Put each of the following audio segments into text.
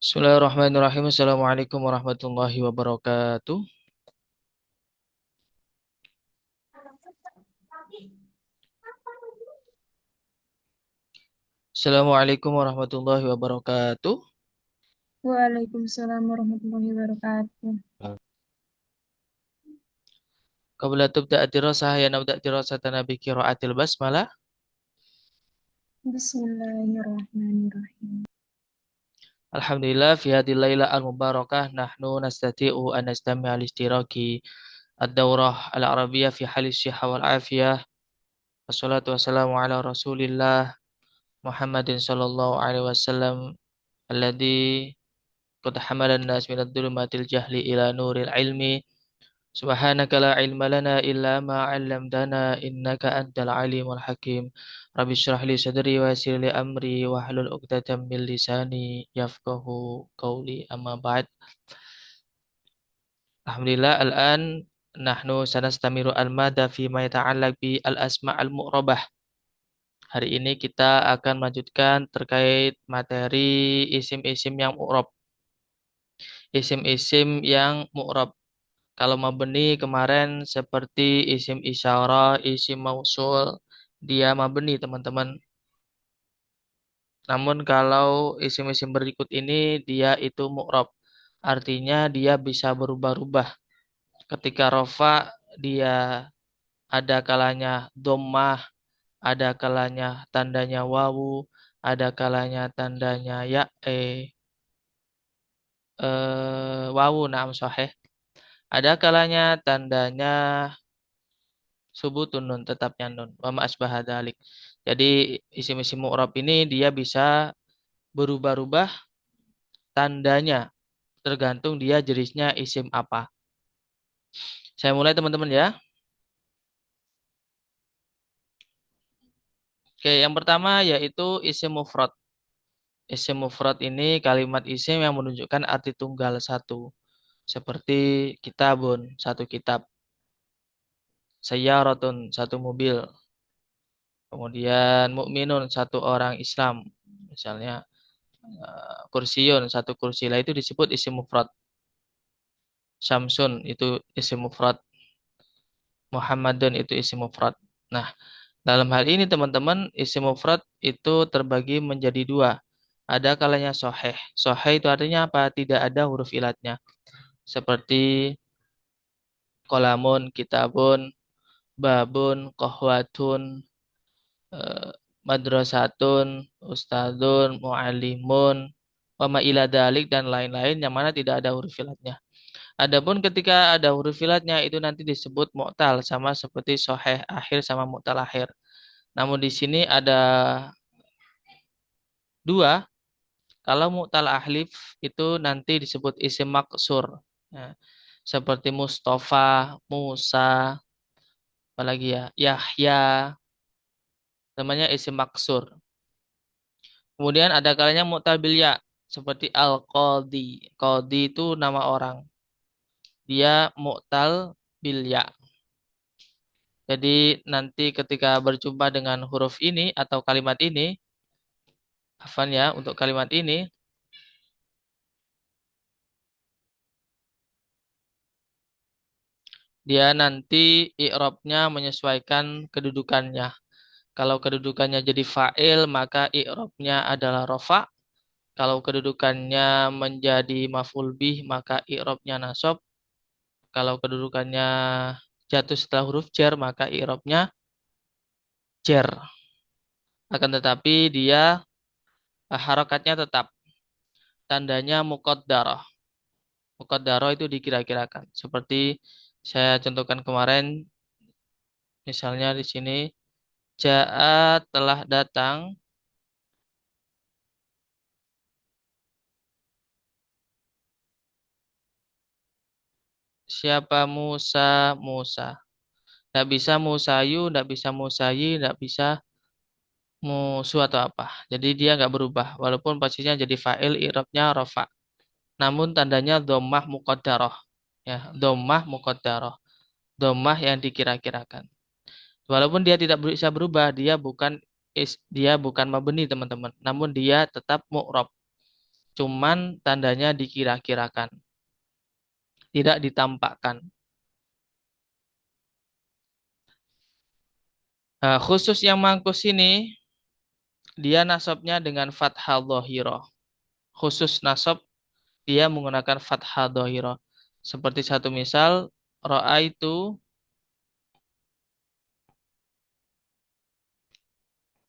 Bismillahirrahmanirrahim. Assalamualaikum warahmatullahi wabarakatuh. Assalamualaikum warahmatullahi wabarakatuh. Waalaikumsalam warahmatullahi wabarakatuh. Qabla tubda'a dirasah ya nabda' dirasatana bi qiraatil basmalah. Bismillahirrahmanirrahim. Alhamdulillah fi hadhihi laila al-mubarakah nahnu nastati'u an nastami'a li-ishtiraki ad-daurah al-arabiyyah fi halis sihah wal afiyah. Wassalatu wassalamu ala Rasulillah Muhammadin sallallahu alaihi wasallam alladzi qad hamalan nas minad dhulumatil jahli ila nuril ilmi. Subhanaka la ilma lana illa ma 'allamtana innaka antal alimul hakim. Rabbi shrah li sadri wa yassir li amri wa hlul 'uqdatam min lisani yafqahu qawli amma ba'd. Alhamdulillah al-an nahnu sanastamiru al-mada fi ma yata'allaq bi al-asma' al-mu'rabah. Hari ini kita akan melanjutkan terkait materi isim-isim yang mu'rab. Isim-isim yang mu'rab. Kalau mabni kemarin seperti isim isyarah, isim mausul, dia mabni teman-teman. Namun kalau isim-isim berikut ini dia itu mu'rab. Artinya dia bisa berubah-ubah. Ketika rofa dia ada kalanya dhammah, ada kalanya tandanya wawu, ada kalanya tandanya ya wawu na'am sahih. Ada kalanya tandanya subutun nun tetapnya nun wa ma asbaha dzalik. Jadi isim-isim mu'rab ini dia bisa berubah-ubah tandanya tergantung dia jenisnya isim apa. Saya mulai teman-teman ya. Oke, yang pertama yaitu isim mufrad. Isim mufrad ini kalimat isim yang menunjukkan arti tunggal satu. Seperti kitabun, satu kitab. Sayyaratun, satu mobil. Kemudian mukminun, satu orang Islam. Misalnya kursiun, satu kursi. Lah itu disebut isim mufrad. Syamsun itu isim mufrad. Muhammadun itu isim mufrad. Nah, dalam hal ini teman-teman isim mufrad itu terbagi menjadi dua. Ada kalanya soheh. Soheh itu artinya apa? Tidak ada huruf ilatnya. Seperti kolamun, kitabun, babun, kohwatun, eh, madrasatun, ustadun, mu'alimun, wama ila dalik dan lain-lain yang mana tidak ada huruf ilatnya. Adapun ketika ada huruf ilatnya itu nanti disebut mu'tal sama seperti soheh akhir sama mu'tal akhir. Namun di sini ada dua. Kalau mu'tal ahlif itu nanti disebut isim maksur. Ya, seperti Mustafa, Musa, apalagi ya, Yahya, namanya isim maksur. Kemudian ada kalanya mu'tal bil ya, seperti Al-Qadhi. Qadhi itu nama orang. Dia mu'tal bil ya. Jadi nanti ketika berjumpa dengan huruf ini atau kalimat ini, hafan ya untuk kalimat ini, dia nanti i'rabnya menyesuaikan kedudukannya. Kalau kedudukannya jadi fa'il, maka i'rabnya adalah rofa. Kalau kedudukannya menjadi maf'ul bih, maka i'rabnya nasab. Kalau kedudukannya jatuh setelah huruf jar, maka i'rabnya jar. Akan tetapi dia harakatnya tetap. Tandanya muqaddarah. Muqaddarah itu dikira-kirakan. Seperti saya contohkan kemarin, misalnya di sini, Ja'a telah datang, siapa Musa? Musa. Tidak bisa Musayu, tidak bisa Musayi, tidak bisa musuh atau apa. Jadi dia nggak berubah. Walaupun posisinya jadi fa'il, i'rabnya rofa. Namun tandanya dhammah muqaddarah. Ya, dhammah muqaddarah. Dhammah yang dikira-kirakan. Walaupun dia tidak bisa berubah, dia bukan mabni teman-teman. Namun dia tetap mu'rab. Cuman tandanya dikira-kirakan, tidak ditampakkan. Nah, khusus yang mangkus ini, dia nasabnya dengan fathah dhahirah. Khusus nasab, dia menggunakan fathah dhahirah. Seperti satu misal, ra'aitu,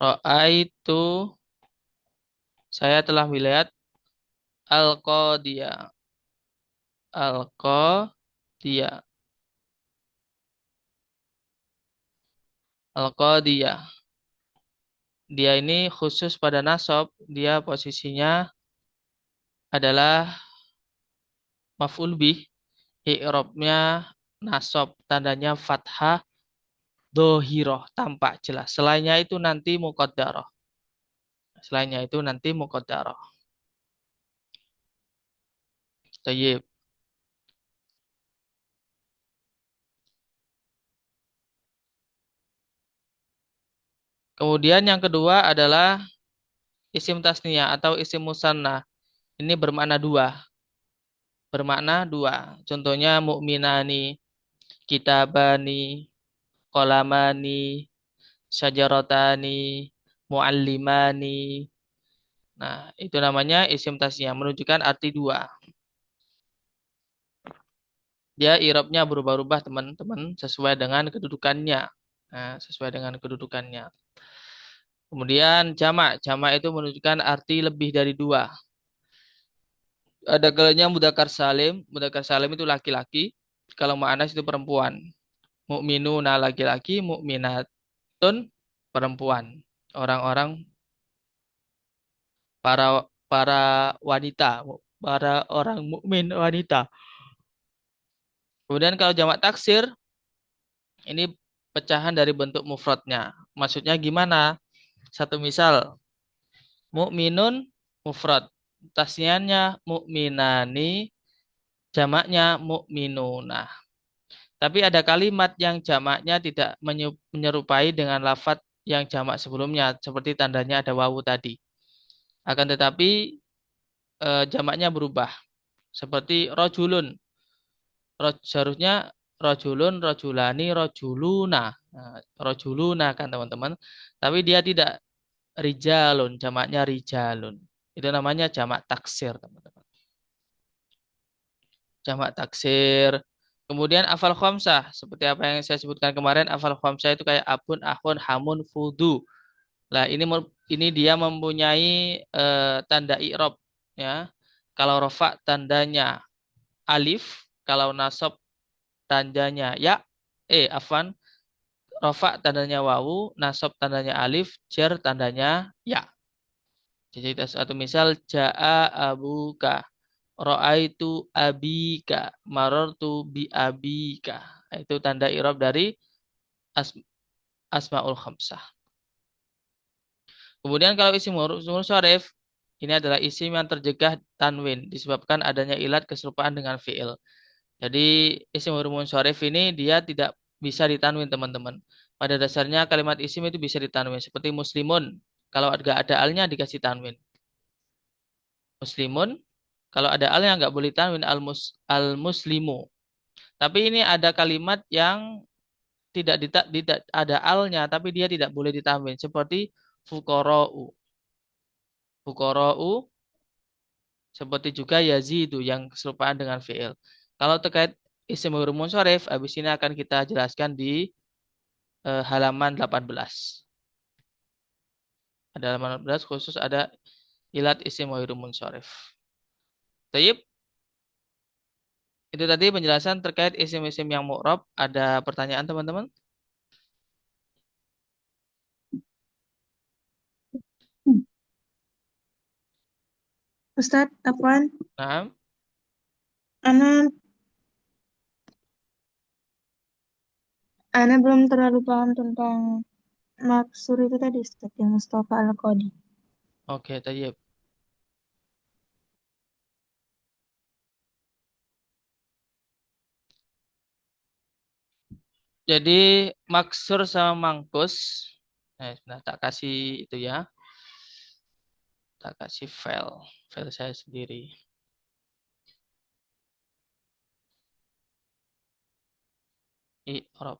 ra'aitu, saya telah melihat al-qadiyah. Al-qadiyah. Al-qadiyah. Dia ini khusus pada nasab, dia posisinya adalah maf'ul bih, i'rabnya nasab, tandanya fathah dohiroh, tampak jelas. Selainnya itu nanti muqaddarah. Selainnya itu nanti muqaddarah. Tayyib. Kemudian yang kedua adalah isim tasniyah atau isim musanna. Ini bermakna dua. Bermakna dua. Contohnya mu'minani, kitabani, kolamani, syajaratani, muallimani. Nah, itu namanya isim tasniyah, menunjukkan arti dua. Dia irobnya berubah-ubah teman-teman sesuai dengan kedudukannya. Nah, sesuai dengan kedudukannya. Kemudian jamak. Jamak itu menunjukkan arti lebih dari dua. Ada kalanya mudzakkar salim. Mudzakkar salim itu laki-laki. Kalau mu'anats itu perempuan. Mukminuna laki-laki, mukminatun perempuan. Orang-orang, para para wanita, para orang mukmin wanita. Kemudian kalau jamak taksir, ini pecahan dari bentuk mufradnya. Maksudnya gimana? Satu misal, mukminun mufrad. Tasniahnya mukminani, jamaknya mukminuna. Tapi ada kalimat yang jamaknya tidak menyerupai dengan lafadz yang jamak sebelumnya, seperti tandanya ada wawu tadi. Akan tetapi jamaknya berubah, seperti rojulun. Seharusnya rojulun, rojulani, rojuluna. Nah, rojuluna kan teman-teman. Tapi dia tidak, rijalun, jamaknya rijalun. Itu namanya jamak taksir, teman-teman. Jamak taksir. Kemudian afal khamsah, seperti apa yang saya sebutkan kemarin, afal khamsah itu kayak abun, ahun, hamun, fudu. Lah ini dia mempunyai tanda i'rab ya. Kalau rofa tandanya alif, kalau nasab tandanya ya, afan, rofa tandanya wawu, nasab tandanya alif, jar tandanya ya. Jadi satu misal jaa abuka, ra'aitu abika, marartu bi abika. Itu tanda i'rab dari as asmaul khamsah. Kemudian kalau isim munsharif, ini adalah isim yang terjegah tanwin disebabkan adanya ilat keserupaan dengan fiil. Jadi isim munsharif ini dia tidak bisa ditanwin, teman-teman. Pada dasarnya kalimat isim itu bisa ditanwin seperti muslimun. Kalau nggak ada alnya dikasih tanwin. Muslimun, kalau ada alnya nggak boleh tanwin al muslimu. Tapi ini ada kalimat yang tidak ada alnya tapi dia tidak boleh ditanwin seperti fuqara'u. Fuqara'u seperti juga yazidu yang keserupaan dengan fiil. Kalau terkait isim munsharif, habis ini akan kita jelaskan di halaman 18. Ada halaman 18 khusus ada ilat isim munsharif. Tayyib, itu tadi penjelasan terkait isim-isim yang mu'rab. Ada pertanyaan teman-teman? Ustadz, apaan? Nah, Ana, Ana belum terlalu paham tentang maksur itu tadi, Ustadz, yang Mustafa Al-Qadi. oke, tayyib. Jadi maksur sama mangkus. Nah, tak kasih itu ya. Tak kasih file saya sendiri. I'rab.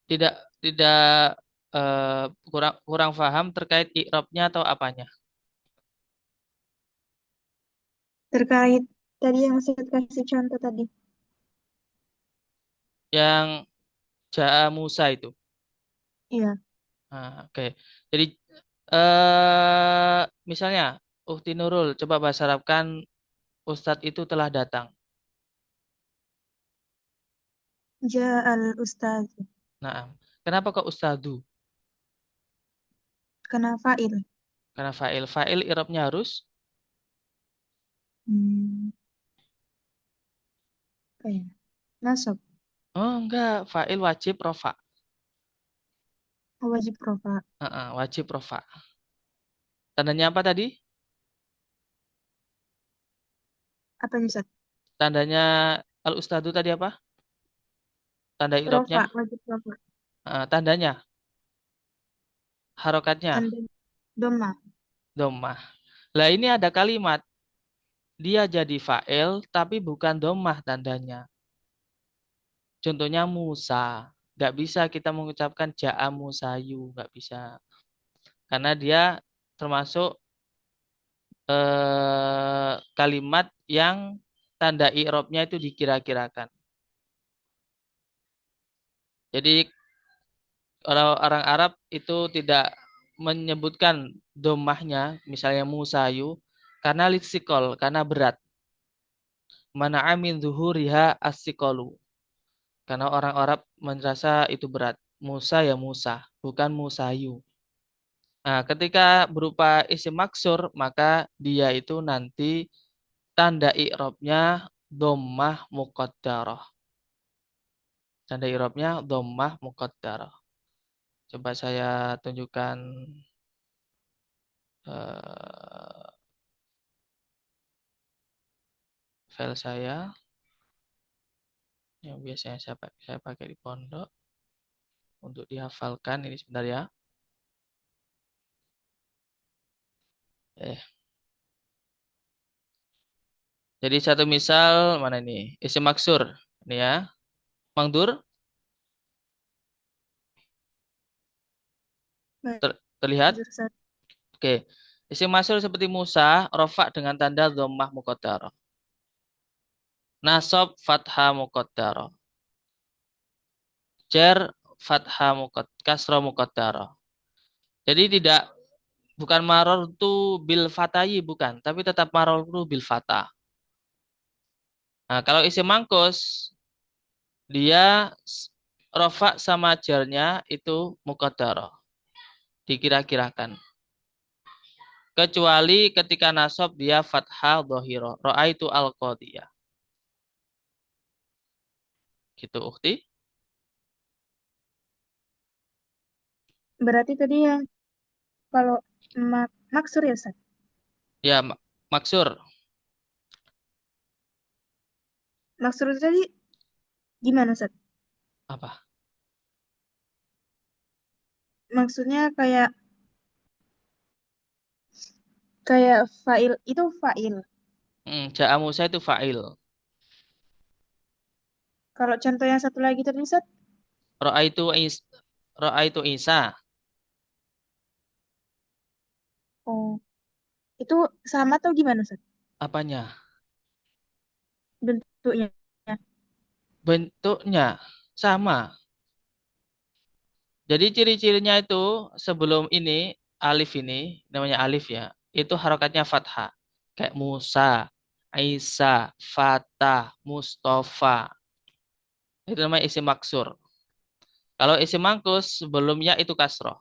Tidak tidak kurang kurang paham terkait i'rabnya atau apanya? Terkait tadi yang saya kasih contoh tadi. Yang Ja'a Musa itu. Iya, Nah, oke. Jadi misalnya Ukti Nurul coba bahasa Arabkan Ustadz itu telah datang. ja'al ustaz. Nah, kenapa kok Ustadu? Kena fa'il. Karena fa'il i'rabnya harus Hmm, apa ya? Nasab. oh enggak, fa'il wajib rofa. Wajib rofa. Wajib rofa. Tandanya apa tadi? Apa nih, Ustaz? Tandanya al ustadu tadi apa? Tanda Rofa, i'rabnya? wajib rofa. Tandanya, harokatnya, Tanda doma. dhammah. Lah ini ada kalimat dia jadi fa'il tapi bukan dhammah tandanya. Contohnya Musa. Nggak bisa kita mengucapkan ja'a Musayu, nggak bisa. Karena dia termasuk kalimat yang tanda i'rabnya itu dikira-kirakan. Jadi kalau orang Arab itu tidak menyebutkan domahnya, misalnya Musayu, karena litsikol, karena berat. Mana amin zuhuriha asikolu. Karena orang Arab merasa itu berat. Musa ya Musa, bukan Musayu. Nah, ketika berupa isim maksur, maka dia itu nanti tanda i'rabnya dhammah muqaddarah. Tanda i'rabnya dhammah muqaddarah. Coba saya tunjukkan eh, file saya yang biasanya saya pakai di pondok untuk dihafalkan. Ini sebentar ya. Eh, jadi satu misal mana ini? Isim maksur. Ini ya. Mangdur Baik, terlihat? Ustaz. Oke. Isim maksur seperti Musa, rofa dengan tanda dhammah muqaddarah. Nasab fathah muqaddarah. Jar fathah kasrah muqaddarah. Jadi tidak bukan maror tu bil fatayi bukan, tapi tetap maror tu bil fatah. Nah, kalau isim mangkus dia rofa sama jarnya itu muqaddarah, dikira-kirakan. Kecuali ketika nasab dia fathah dhahirah. Ra'aitu al-qadiyah. Gitu, Ukti. Berarti tadi yang kalau maksur ya, Ustaz? Ya, maksur. Maksur itu tadi gimana, Ustaz? Apa? Maksudnya kayak kayak fa'il itu fa'il. Ja'a Musa itu fa'il. Kalau contoh yang satu lagi tadi, Ustaz? Ra'aitu Ra'aitu Isa. Oh, itu sama atau gimana, Ustaz? Apanya? Bentuknya. Bentuknya sama. Jadi ciri-cirinya itu sebelum ini alif ini namanya alif ya. Itu harokatnya fathah. Kayak Musa, Isa, Fatah, Mustafa. Itu namanya isim maksur. Kalau isim mangkus sebelumnya itu kasroh.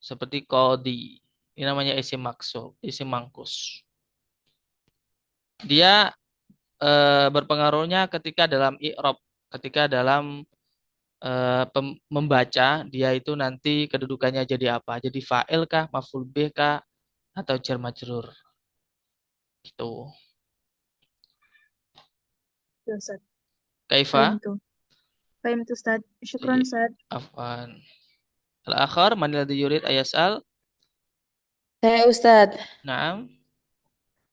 Seperti kodi. Ini namanya isim maksur, isim mangkus. Dia berpengaruhnya ketika dalam i'rab, ketika dalam membaca, dia itu nanti kedudukannya jadi apa? Jadi fa'il kah, maf'ul bih kah, atau jar majrur. Gitu. Ya, Ustaz. Kaifa? Fahimtu. Fahim tuh Ustaz. Syukron Jadi, Ustaz. afwan. Al-akhar, man alladhi yurid ayas'al? Saya Ustadz, Naam.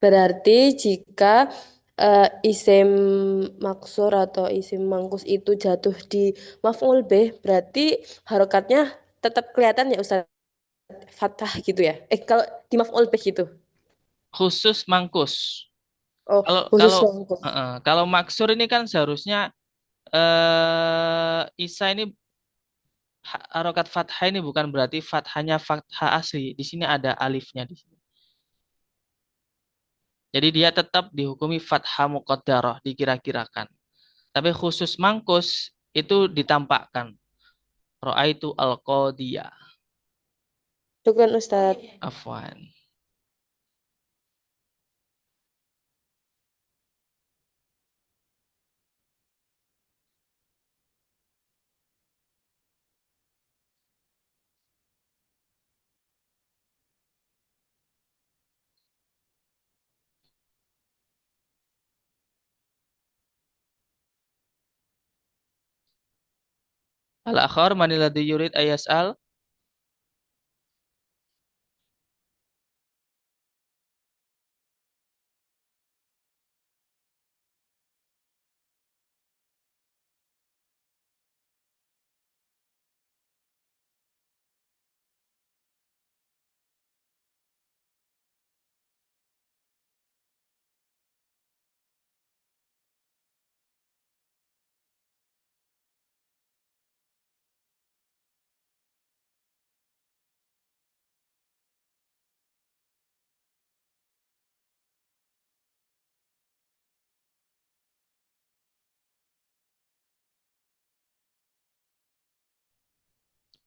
berarti jika isim maksur atau isim mangkus itu jatuh di maf'ul bih, berarti harokatnya tetap kelihatan ya Ustadz, fathah gitu ya. Kalau di maf'ul bih gitu. Khusus mangkus. Oh, Kalau khusus kalau mangkus. kalau maksur ini kan seharusnya Isa ini harokat fathah ini bukan berarti fathahnya fathah asli. Di sini ada alifnya di sini. Jadi dia tetap dihukumi fathah muqaddarah, dikira-kirakan. Tapi khusus mangkus itu ditampakkan. Ra'aitu al-qadiyah. Syukran Ustadz. Afwan. Al-akhar manilladhi yurid ayas'al?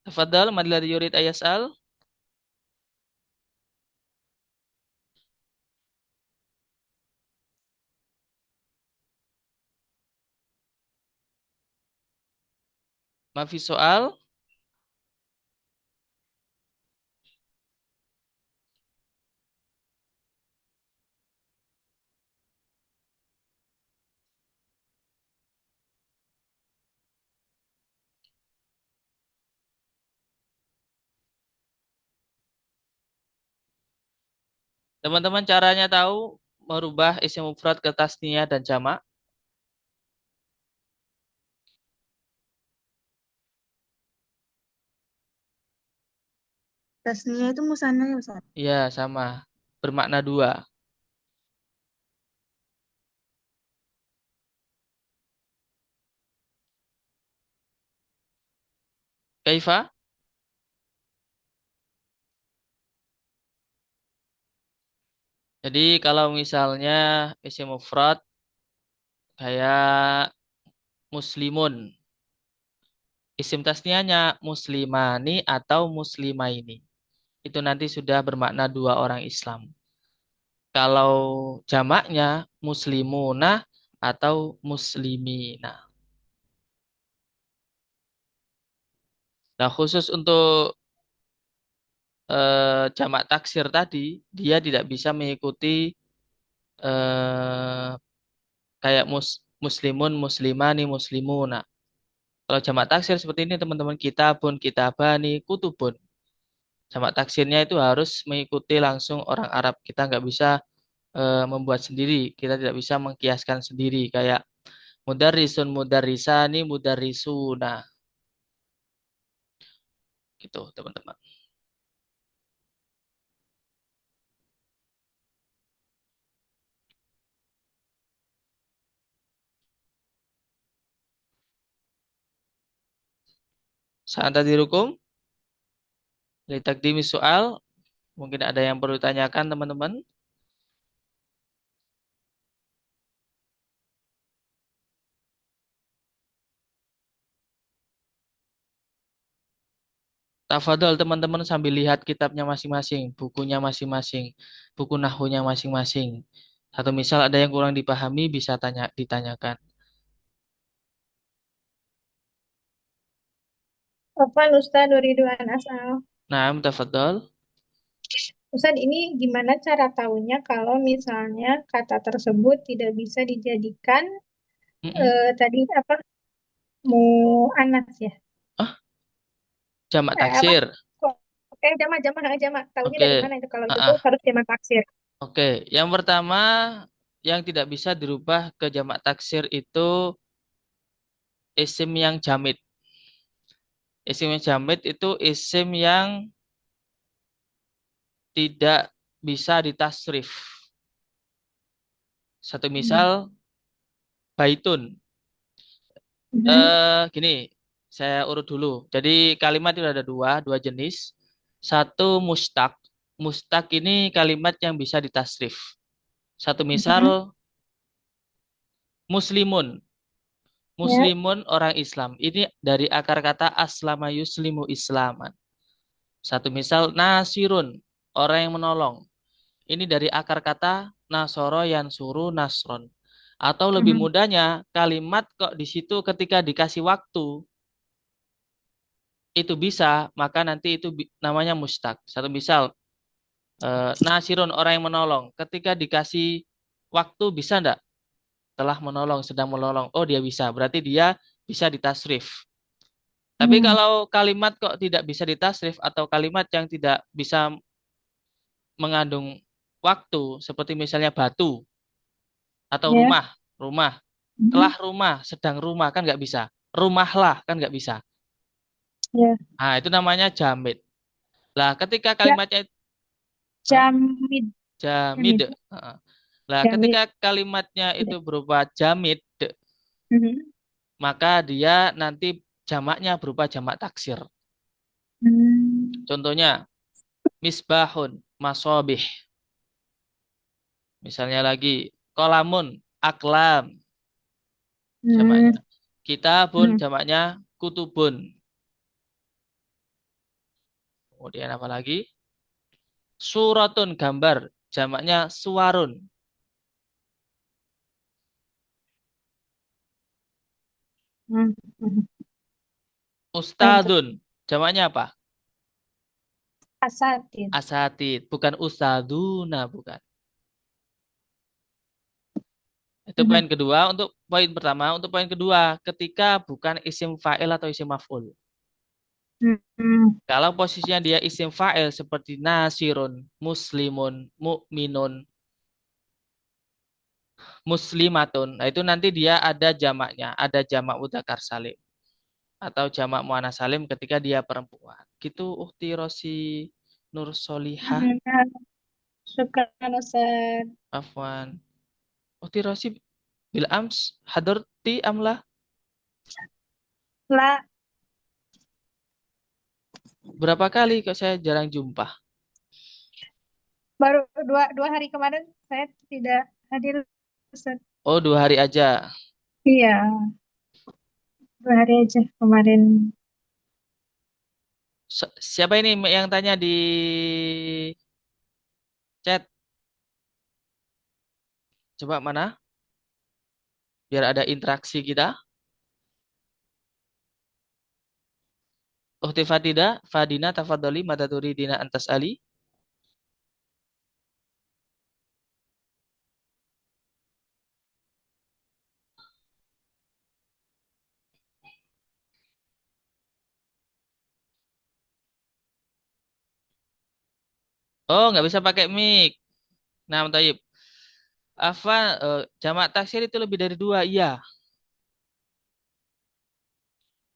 Tafadhal manilladhi yurid ayas'al? Mafi soal? Teman-teman caranya tahu merubah isim mufrad ke tasniyah dan jamak? Tasnya itu musanna ya Ustaz. Iya, sama. Bermakna dua. Kaifa? Jadi kalau misalnya isim mufrad kayak muslimun, isim tasniahnya muslimani atau muslimaini. Itu nanti sudah bermakna dua orang Islam. Kalau jamaknya muslimuna atau muslimina. Nah, khusus untuk jamak taksir tadi, dia tidak bisa mengikuti eh, kayak muslimun, muslimani, muslimuna. Kalau jamak taksir seperti ini teman-teman, kitabun, kitabani, kutubun. Jamak taksirnya itu harus mengikuti langsung orang Arab. Kita nggak bisa membuat sendiri. Kita tidak bisa mengkiaskan sendiri. Kayak mudarrisun, mudarrisani, mudarrisuna. Gitu teman-teman. Saat tadi hukum, litakdimi soal. Mungkin ada yang perlu ditanyakan teman-teman. Tafadhol teman-teman sambil lihat kitabnya masing-masing, bukunya masing-masing, buku nahunya masing-masing. Atau misal ada yang kurang dipahami bisa ditanyakan. Afwan Ustaz dari Ridwan Asal. Nah, tafadhol. Ustaz, ini gimana cara tahunya kalau misalnya kata tersebut tidak bisa dijadikan Mm-mm. tadi apa Mu'annas ya. Ah, jamak Apa? taksir. Kok jamak. Taunya dari Oke. mana itu kalau Ah, gitu ah. harus jamak taksir. Oke. Yang pertama yang tidak bisa dirubah ke jamak taksir itu isim yang jamid. Isim yang jamid itu isim yang tidak bisa ditasrif. Satu Hmm. misal baitun. Mhm. Gini, saya urut dulu. Jadi kalimat itu ada dua jenis. Satu mustak. Mustak ini kalimat yang bisa ditasrif. Satu misal Mhm. muslimun. Ya. Muslimun orang Islam. Ini dari akar kata aslama yuslimu islaman. Satu misal nasirun, orang yang menolong. Ini dari akar kata nasoro yansuru nasron. Atau lebih Mhm. mudahnya, kalimat kok di situ ketika dikasih waktu itu bisa, maka nanti itu namanya mustaq. Satu misal, nasirun orang yang menolong. Ketika dikasih waktu bisa enggak? Telah menolong, sedang menolong. Oh dia bisa, berarti dia bisa ditasrif. Tapi Hmm. kalau kalimat kok tidak bisa ditasrif atau kalimat yang tidak bisa mengandung waktu, seperti misalnya batu atau Ya. rumah, rumah, Mhm. telah rumah, sedang rumah kan nggak bisa. Rumahlah kan nggak bisa. Ya. Nah itu namanya jamid. Lah ketika Ja, kalimatnya Hah? jamid. Jamid. Jamid. Heeh. Lah ketika Jamid. kalimatnya itu berupa jamid, Mhm. maka dia nanti jamaknya berupa jamak taksir. Hmm. Contohnya misbahun, masobih. Misalnya lagi kolamun, aklam Hmm. jamaknya. Kitabun Mhm. jamaknya kutubun. Kemudian apa lagi? Suratun gambar jamaknya suwarun. Hmm. Mhm. Lanjut. Ustadun jamaknya apa? Asatid. Asatid, bukan ustaduna, bukan. Itu Mhm. poin kedua. Untuk poin pertama, untuk poin kedua, ketika bukan isim fa'il atau isim maf'ul. Hmm. Kalau posisinya dia isim fa'il seperti nasirun, muslimun, mu'minun, muslimatun. Nah, itu nanti dia ada jamaknya, ada jamak mudzakkar salim atau jamak muannats salim ketika dia perempuan. Gitu Ukti Rosi Nur Solihah, Hmm. Syukran Ustaz. afwan. Ukti Rosi bil ams hadarti amlah. La, Berapa kali kok saya jarang jumpa? baru dua hari kemarin saya tidak hadir Ustaz. Oh, 2 hari aja. Iya, 2 hari aja kemarin. Siapa ini yang tanya di chat? Coba mana? Biar ada interaksi kita. Uhti Fadida, Fadina tafadhali mata turidina antas ali. Oh, nggak bisa pakai mic. Nah, Taib. Apa jamak taksir itu lebih dari dua? Iya,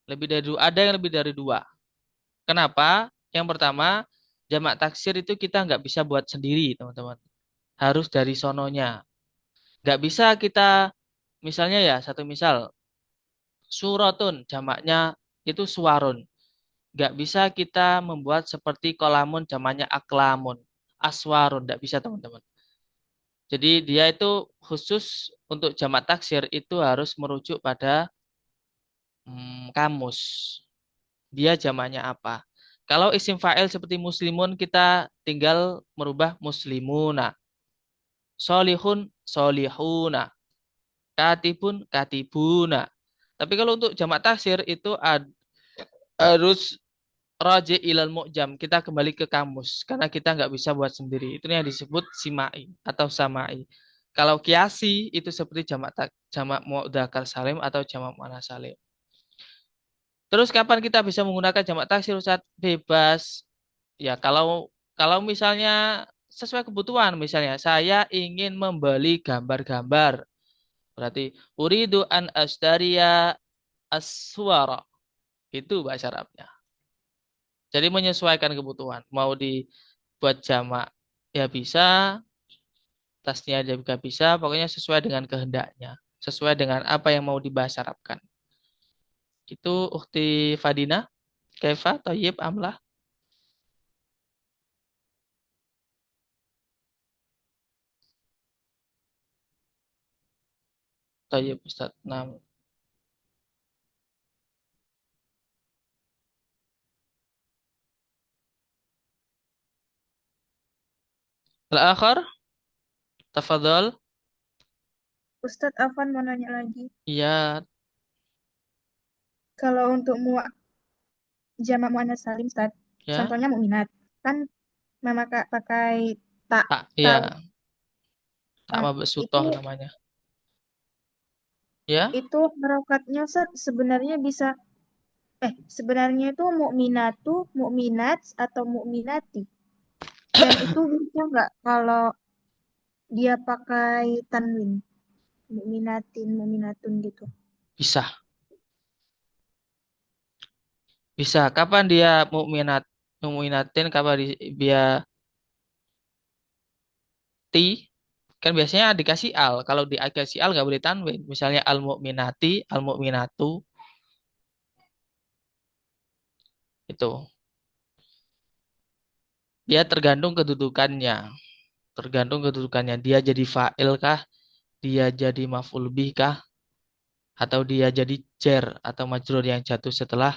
lebih dari dua. Ada yang lebih dari dua. Kenapa? Yang pertama, jamak taksir itu kita nggak bisa buat sendiri, teman-teman. Harus dari sononya. Nggak bisa kita, misalnya ya, satu misal, suratun, jamaknya itu suwarun. Nggak bisa kita membuat seperti kolamun, jamaknya aklamun. Aswarun, nggak bisa, teman-teman. Jadi dia itu khusus untuk jamak taksir itu harus merujuk pada kamus. Dia jamaknya apa? Kalau isim fa'il seperti muslimun kita tinggal merubah muslimuna. Solihun, solihuna. Katibun, katibuna. Tapi kalau untuk jamak taksir itu harus roji ilal mu'jam. Kita kembali ke kamus. Karena kita nggak bisa buat sendiri. Itu yang disebut simai atau samai. Kalau kiasi itu seperti jamak mu'dzakkar salim atau jamak muannats salim. Terus kapan kita bisa menggunakan jamak taksir Ustaz? Bebas. Ya, kalau misalnya sesuai kebutuhan, misalnya saya ingin membeli gambar-gambar, berarti uridu an asdaria aswara. Itu bahasa Arabnya. Jadi menyesuaikan kebutuhan. Mau dibuat jamak ya bisa, tasnya juga bisa, pokoknya sesuai dengan kehendaknya, sesuai dengan apa yang mau dibahas Arabkan. Itu Ukhti Fadina, Kaifa, Thayyib, Amlah, Thayyib Ustaz. Nah, al-akhar, tafadhol. Ustadz Afan mau nanya lagi. Ya, Kalau untuk jamak muannas salim, Ustadz, ya, contohnya mukminat, kan memakai pakai tak, tak, tahu. ya, tak Nah, itu mabsutoh namanya. Ya, itu harokatnya Ustadz sebenarnya bisa sebenarnya itu mukminatu, mukminat atau mukminati. Dan itu bisa nggak kalau dia pakai tanwin, mukminatin, mukminatun gitu. bisa. Bisa. Kapan dia mukminatin, kapan dia ti? Kan biasanya dikasih al. Kalau dikasih al nggak boleh tanwin. Misalnya al mukminati, al mukminatu itu. Dia tergantung kedudukannya. Tergantung kedudukannya. Dia jadi fa'il kah? Dia jadi maf'ul bih kah? Atau dia jadi jer atau majrur yang jatuh setelah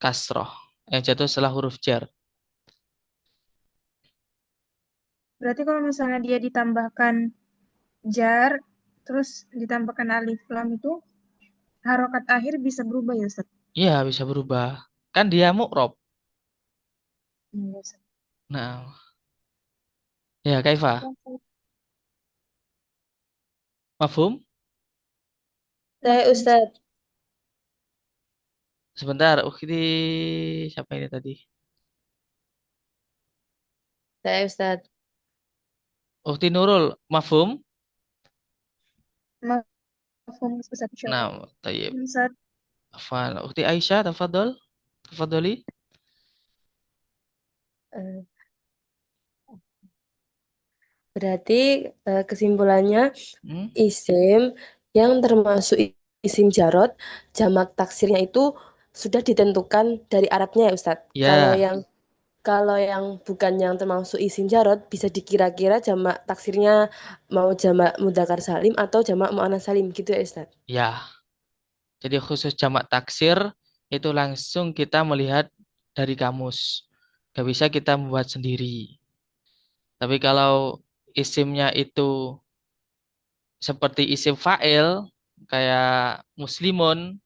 kasroh. Yang jatuh setelah huruf jer. Berarti kalau misalnya dia ditambahkan jar, terus ditambahkan alif lam itu harokat akhir bisa berubah ya Ustaz? Iya bisa berubah. Kan dia mu'rob. Iya, Ustaz. Nah, ya Kaifa. Mafhum? Saya Mafhum. Ustadz, Sebentar. Oh, ini siapa ini tadi? saya Ustadz. Ukti Nurul. Mafhum? Mafhum Ustaz insyaallah. Nah, tayyib. Ustaz, Afan. Ukti Aisyah, tafadhol. Tafadholi. Eh, Berarti kesimpulannya Hmm? isim yang termasuk isim jarod, jamak taksirnya itu sudah ditentukan dari Arabnya ya Ustadz. Ya, Kalau yang bukan yang termasuk isim jarod bisa dikira-kira jamak taksirnya mau jamak mudzakkar salim atau jamak muannats salim gitu ya Ustadz. ya. Jadi khusus jamak taksir itu langsung kita melihat dari kamus. Gak bisa kita membuat sendiri. Tapi kalau isimnya itu seperti isim fa'il, kayak muslimun,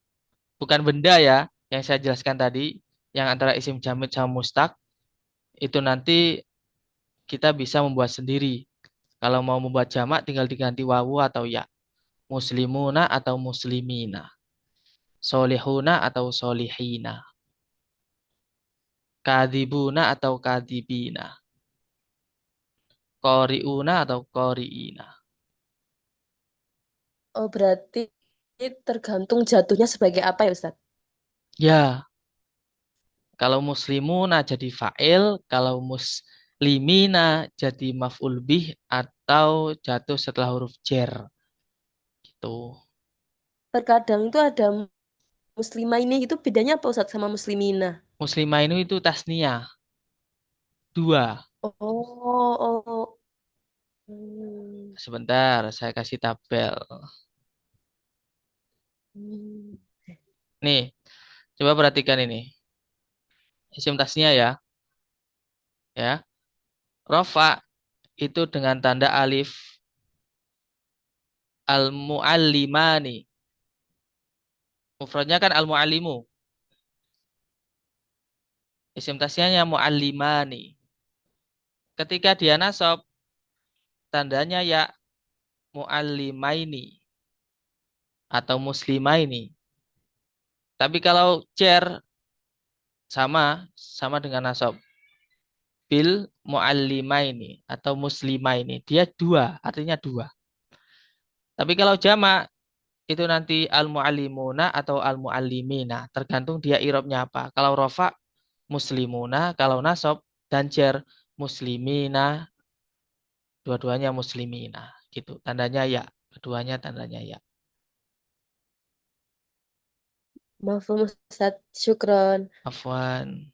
bukan benda ya, yang saya jelaskan tadi, yang antara isim jamid sama mustaq, itu nanti kita bisa membuat sendiri. Kalau mau membuat jamak tinggal diganti wawu atau ya. Muslimuna atau muslimina. Solihuna atau solihina. Kadibuna atau kadibina. Koriuna atau koriina. Oh berarti tergantung jatuhnya sebagai apa ya Ustadz? Ya, kalau muslimuna jadi fa'il, kalau muslimina jadi maf'ul bih atau jatuh setelah huruf jer. Gitu. Terkadang itu ada muslimah ini itu bedanya apa Ustadz sama muslimina? Muslimah itu tasniah. Dua. Oh, oh. Hmm. Sebentar, saya kasih tabel. Hmm. Nih, coba perhatikan ini. Isim tasniah ya. Ya. Rofa itu dengan tanda alif. Al-mu'allimani. Mufradnya kan al-mu'allimu. Isim tasniahnya mu'allimani. Ketika dia nasab, tandanya ya mu'allimaini atau muslimaini. Tapi kalau cer sama dengan nasab. Bil muallimaini atau muslimaini. Dia dua, artinya dua. Tapi kalau jamak itu nanti al-muallimuna atau al-muallimina. Tergantung dia irobnya apa. Kalau rofa muslimuna, kalau nasab dan cer muslimina, dua-duanya muslimina. Gitu. Tandanya ya. Keduanya tandanya ya. Mafhum Ustaz, syukron. Afwan.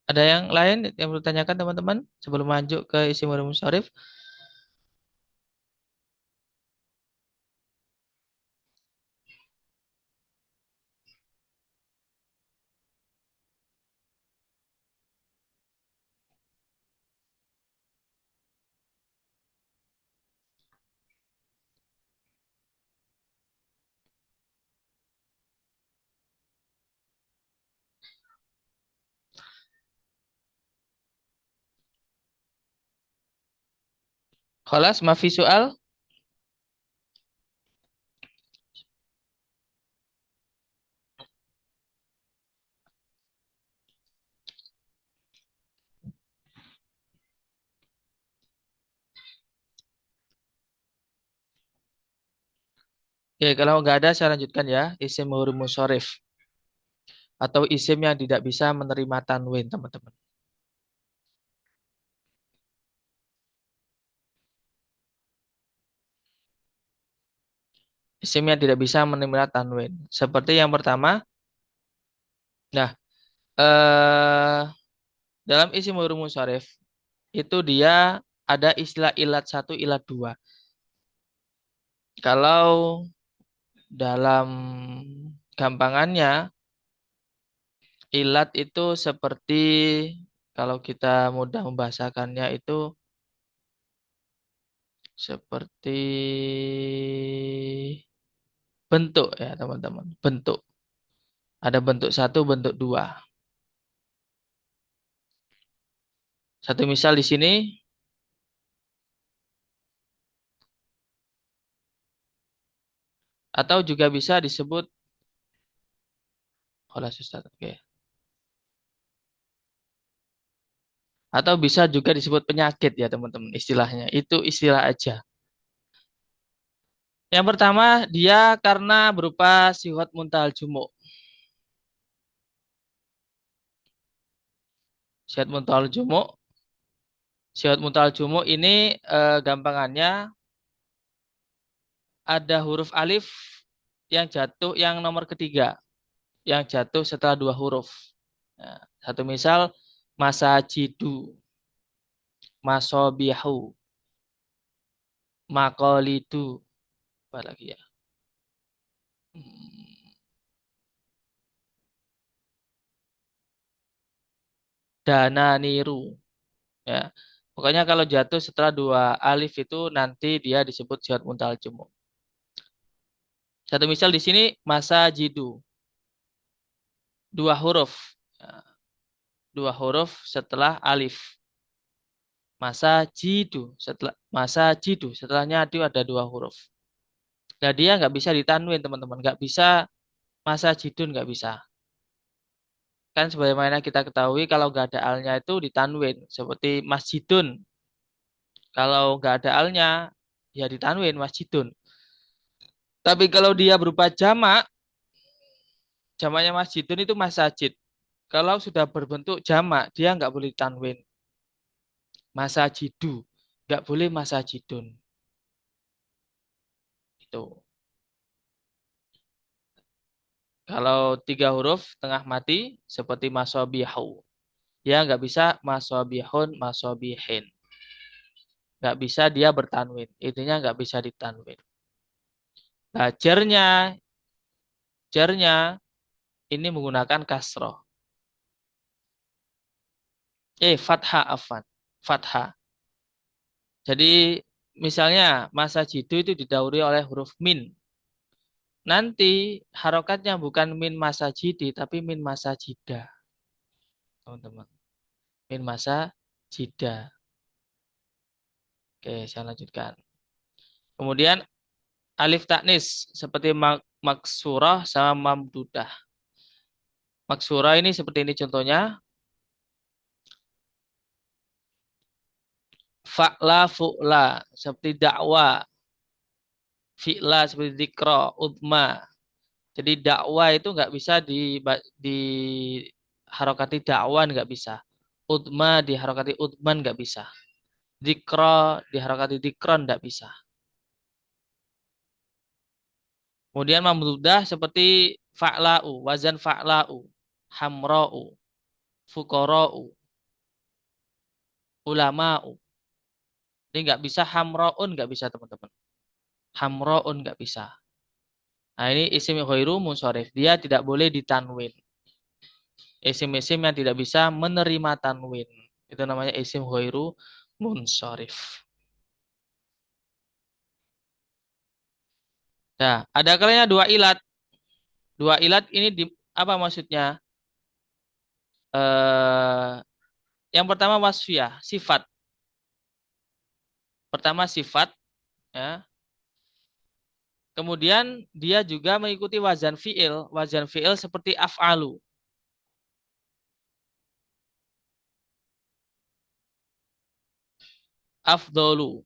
Ada yang lain yang perlu ditanyakan teman-teman sebelum lanjut ke isi musyarif? Khalas, mafi soal? Oke, kalau nggak ada saya lanjutkan ya. Isim huruf musyarif atau isim yang tidak bisa menerima tanwin, teman-teman. Isim yang tidak bisa menerima tanwin. Seperti yang pertama, nah, eh, dalam isim huruf musyarif itu dia ada istilah ilat satu, ilat dua. Kalau dalam gampangannya, ilat itu seperti kalau kita mudah membahasakannya itu seperti bentuk ya teman-teman. Bentuk. Ada bentuk satu, bentuk dua. Satu misal di sini, atau juga bisa disebut, oh Ustaz, oke. Atau bisa juga disebut penyakit ya teman-teman istilahnya. Itu istilah aja. Yang pertama, dia karena berupa sifat muntal jumuk. Sifat muntal jumuk. Sifat muntal jumuk ini gampangannya ada huruf alif yang jatuh yang nomor ketiga. Yang jatuh setelah dua huruf. Nah, satu misal, masajidu, masobihu, makolidu. Apa lagi ya? Hmm, Dana niru. Ya. Pokoknya kalau jatuh setelah dua alif itu nanti dia disebut sifat muntal jumuk. Satu misal di sini masajidu. Dua huruf. Ya, dua huruf setelah alif. Masajidu setelahnya itu ada dua huruf. Nah dia nggak bisa ditanwin teman-teman, nggak bisa masajidun nggak bisa. Kan sebagaimana kita ketahui kalau nggak ada alnya itu ditanwin seperti masjidun. Kalau nggak ada alnya ya ditanwin masjidun. Tapi kalau dia berupa jamak, jamaknya masjidun itu masajid. Kalau sudah berbentuk jamak dia nggak boleh ditanwin. Masajidu nggak boleh masajidun. Itu. Kalau tiga huruf tengah mati seperti masobihu. Ya nggak bisa masobihun, masobihin. Nggak bisa dia bertanwin. Intinya nggak bisa ditanwin. Nah, jarnya ini menggunakan kasroh. Fathah afan. Fathah. Jadi misalnya masa jidu itu didahului oleh huruf min. Nanti harokatnya bukan min masa jidi, tapi min masa jida. Teman-teman. Min masa jida. Oke, saya lanjutkan. Kemudian alif taknis seperti maksurah sama mamdudah. Maksurah ini seperti ini contohnya. Fa'la fu'la seperti dakwa. Fi'la seperti dikro, udma. Jadi dakwah itu nggak bisa di harokati dakwan nggak bisa. Udma diharokati udman nggak bisa. Dikro diharokati dikron nggak bisa. Kemudian mamdudah seperti fa'la'u, wazan fa'la'u, hamra'u, fukora'u, ulama'u. Ini nggak bisa hamra'un nggak bisa teman-teman. Hamra'un nggak bisa. Nah ini isim ghairu munsharif. Dia tidak boleh ditanwin. Isim-isim yang tidak bisa menerima tanwin. Itu namanya isim ghairu munsharif. Nah, ada kalanya dua ilat. Dua ilat ini apa maksudnya? Yang pertama wasfiyah, sifat. Pertama sifat, ya. Kemudian dia juga mengikuti wazan fi'il. Wazan fi'il seperti af'alu. Afdolu.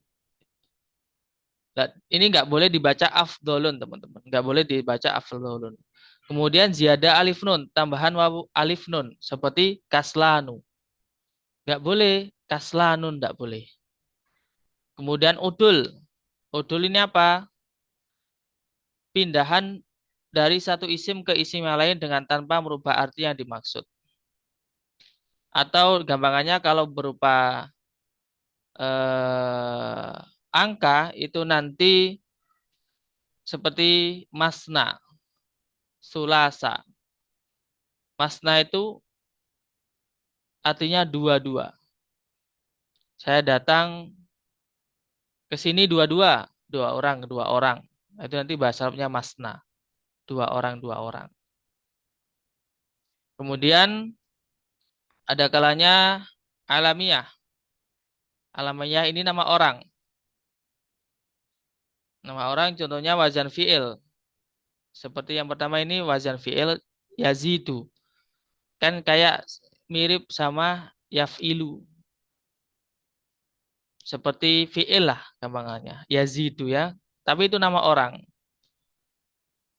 Nah, ini nggak boleh dibaca afdolun, teman-teman. Nggak boleh dibaca afdolun. Kemudian ziyada alif nun, tambahan wawu alif nun. Seperti kaslanu. Nggak boleh, kaslanun nggak boleh. Kemudian udul. Udul ini apa? Pindahan dari satu isim ke isim yang lain dengan tanpa merubah arti yang dimaksud. Atau gampangannya kalau berupa angka itu nanti seperti masna, sulasa. Masna itu artinya dua-dua. Saya datang ke sini dua-dua, dua orang, dua orang. Itu nanti bahasa Arabnya masna, dua orang, dua orang. Kemudian ada kalanya alamiah. Alamiah ini nama orang. Nama orang contohnya wazan fi'il. Seperti yang pertama ini wazan fi'il yazidu. Kan kayak mirip sama yaf'ilu. Seperti fi'il lah gampangannya. Yazidu ya. Tapi itu nama orang.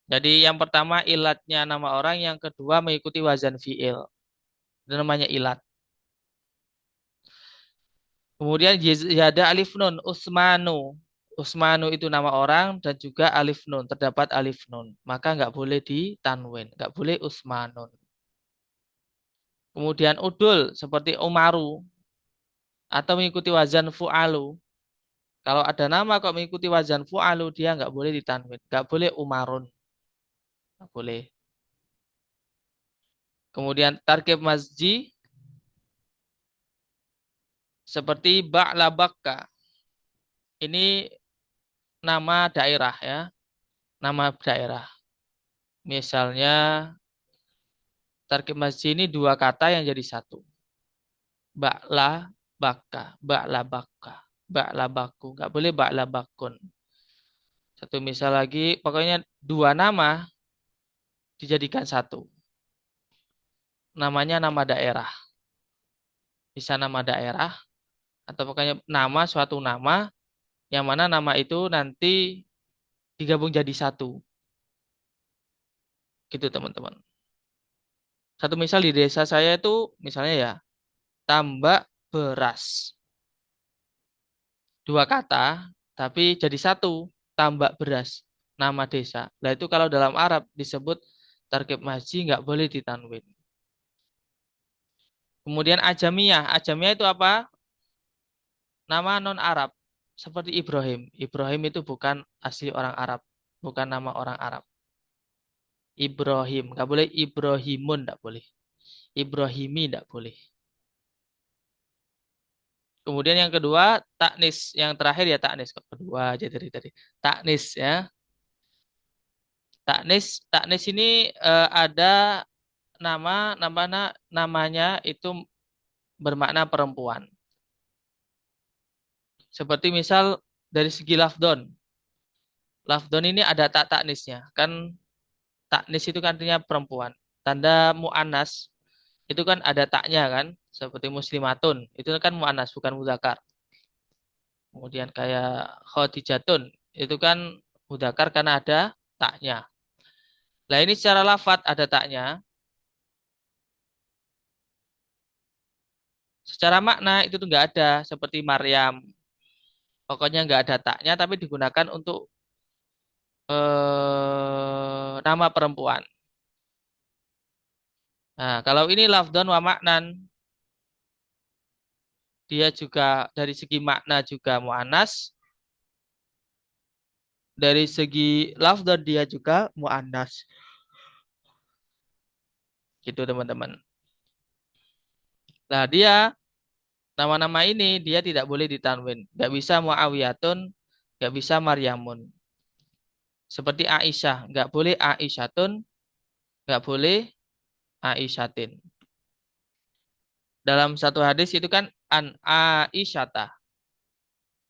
Jadi yang pertama ilatnya nama orang. Yang kedua mengikuti wazan fi'il. Itu namanya ilat. Kemudian ziyada alif nun. Usmanu. Usmanu itu nama orang dan juga alif nun. Terdapat alif nun. Maka nggak boleh ditanwin. Nggak boleh usmanun. Kemudian udul seperti Umaru. Atau mengikuti wazan fu'alu. Kalau ada nama kok mengikuti wazan fu'alu, dia nggak boleh ditanwin. Nggak boleh umarun. Nggak boleh. Kemudian tarkib masji seperti ba'la bakka. Ini nama daerah ya. Nama daerah. Misalnya tarkib masji ini dua kata yang jadi satu. Ba'la bakka. Ba'la bakka. Ba'la baku. Nggak boleh ba'la bakun. Satu misal lagi, pokoknya dua nama dijadikan satu. Namanya nama daerah. Bisa nama daerah atau pokoknya nama suatu nama yang mana nama itu nanti digabung jadi satu. Gitu teman-teman. Satu misal di desa saya itu misalnya ya tambak beras. Dua kata tapi jadi satu, tambak beras. Nama desa. Nah itu kalau dalam Arab disebut tarkib maji nggak boleh ditanwin. Kemudian ajamiyah. Ajamiyah itu apa? Nama non-Arab. Seperti Ibrahim. Ibrahim itu bukan asli orang Arab. bukan nama orang Arab. Ibrahim, nggak boleh Ibrahimun, nggak boleh. Ibrahimi nggak boleh. Kemudian yang kedua, taknis. Yang terakhir ya taknis. Kok kedua aja dari tadi. Taknis ya. Taknis ini ada namanya itu bermakna perempuan. Seperti misal dari segi lafdon. Lafdon ini ada taknisnya. Kan taknis itu kan artinya perempuan. Tanda mu'annas itu kan ada taknya kan. Seperti muslimatun. Itu kan mu'annas bukan mudzakkar. Kemudian kayak khadijatun. Itu kan mudzakkar karena ada taknya. Nah ini secara lafadz ada taknya. Secara makna itu tuh nggak ada. Seperti Maryam. Pokoknya nggak ada taknya tapi digunakan untuk nama perempuan. Nah, kalau ini lafdon wa maknan, dia juga dari segi makna juga mu'annas, dari segi lafdon dia juga mu'annas. Gitu teman-teman. Nah, dia nama-nama ini dia tidak boleh ditanwin. Nggak bisa Muawiyatun, nggak bisa Maryamun. Seperti Aisyah, nggak boleh Aisyatun, nggak boleh Aisyatin. Dalam satu hadis itu kan an Aisyata,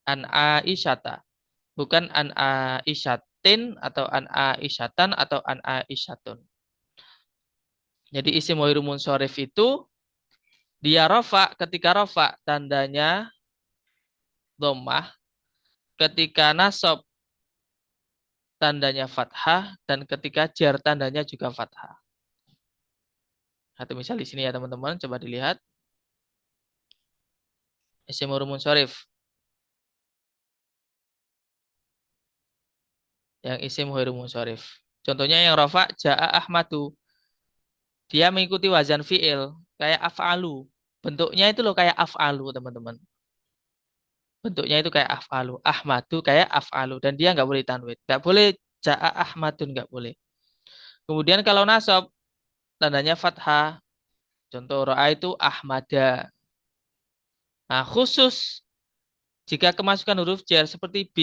an Aisyata, bukan an Aisyatin atau an Aisyatan atau an Aisyatun. Jadi isim wahyu munsharif itu dia rofa, ketika rofa tandanya dhammah, ketika nasab tandanya fathah, dan ketika jar tandanya juga fathah. Satu misal di sini ya teman-teman, coba dilihat. Isim wahyu munsharif. Yang isim wahyu munsharif. Contohnya yang rofa ja'a Ahmadu. Dia mengikuti wazan fi'il kayak af'alu. Bentuknya itu loh kayak af'alu teman-teman. Bentuknya itu kayak af'alu. Ahmadu kayak af'alu. Dan dia nggak boleh tanwin. Nggak boleh ja'a Ahmadun, nggak boleh. Kemudian kalau nasab, tandanya fathah. Contoh ro'a itu Ahmada. Nah khusus jika kemasukan huruf jar seperti B,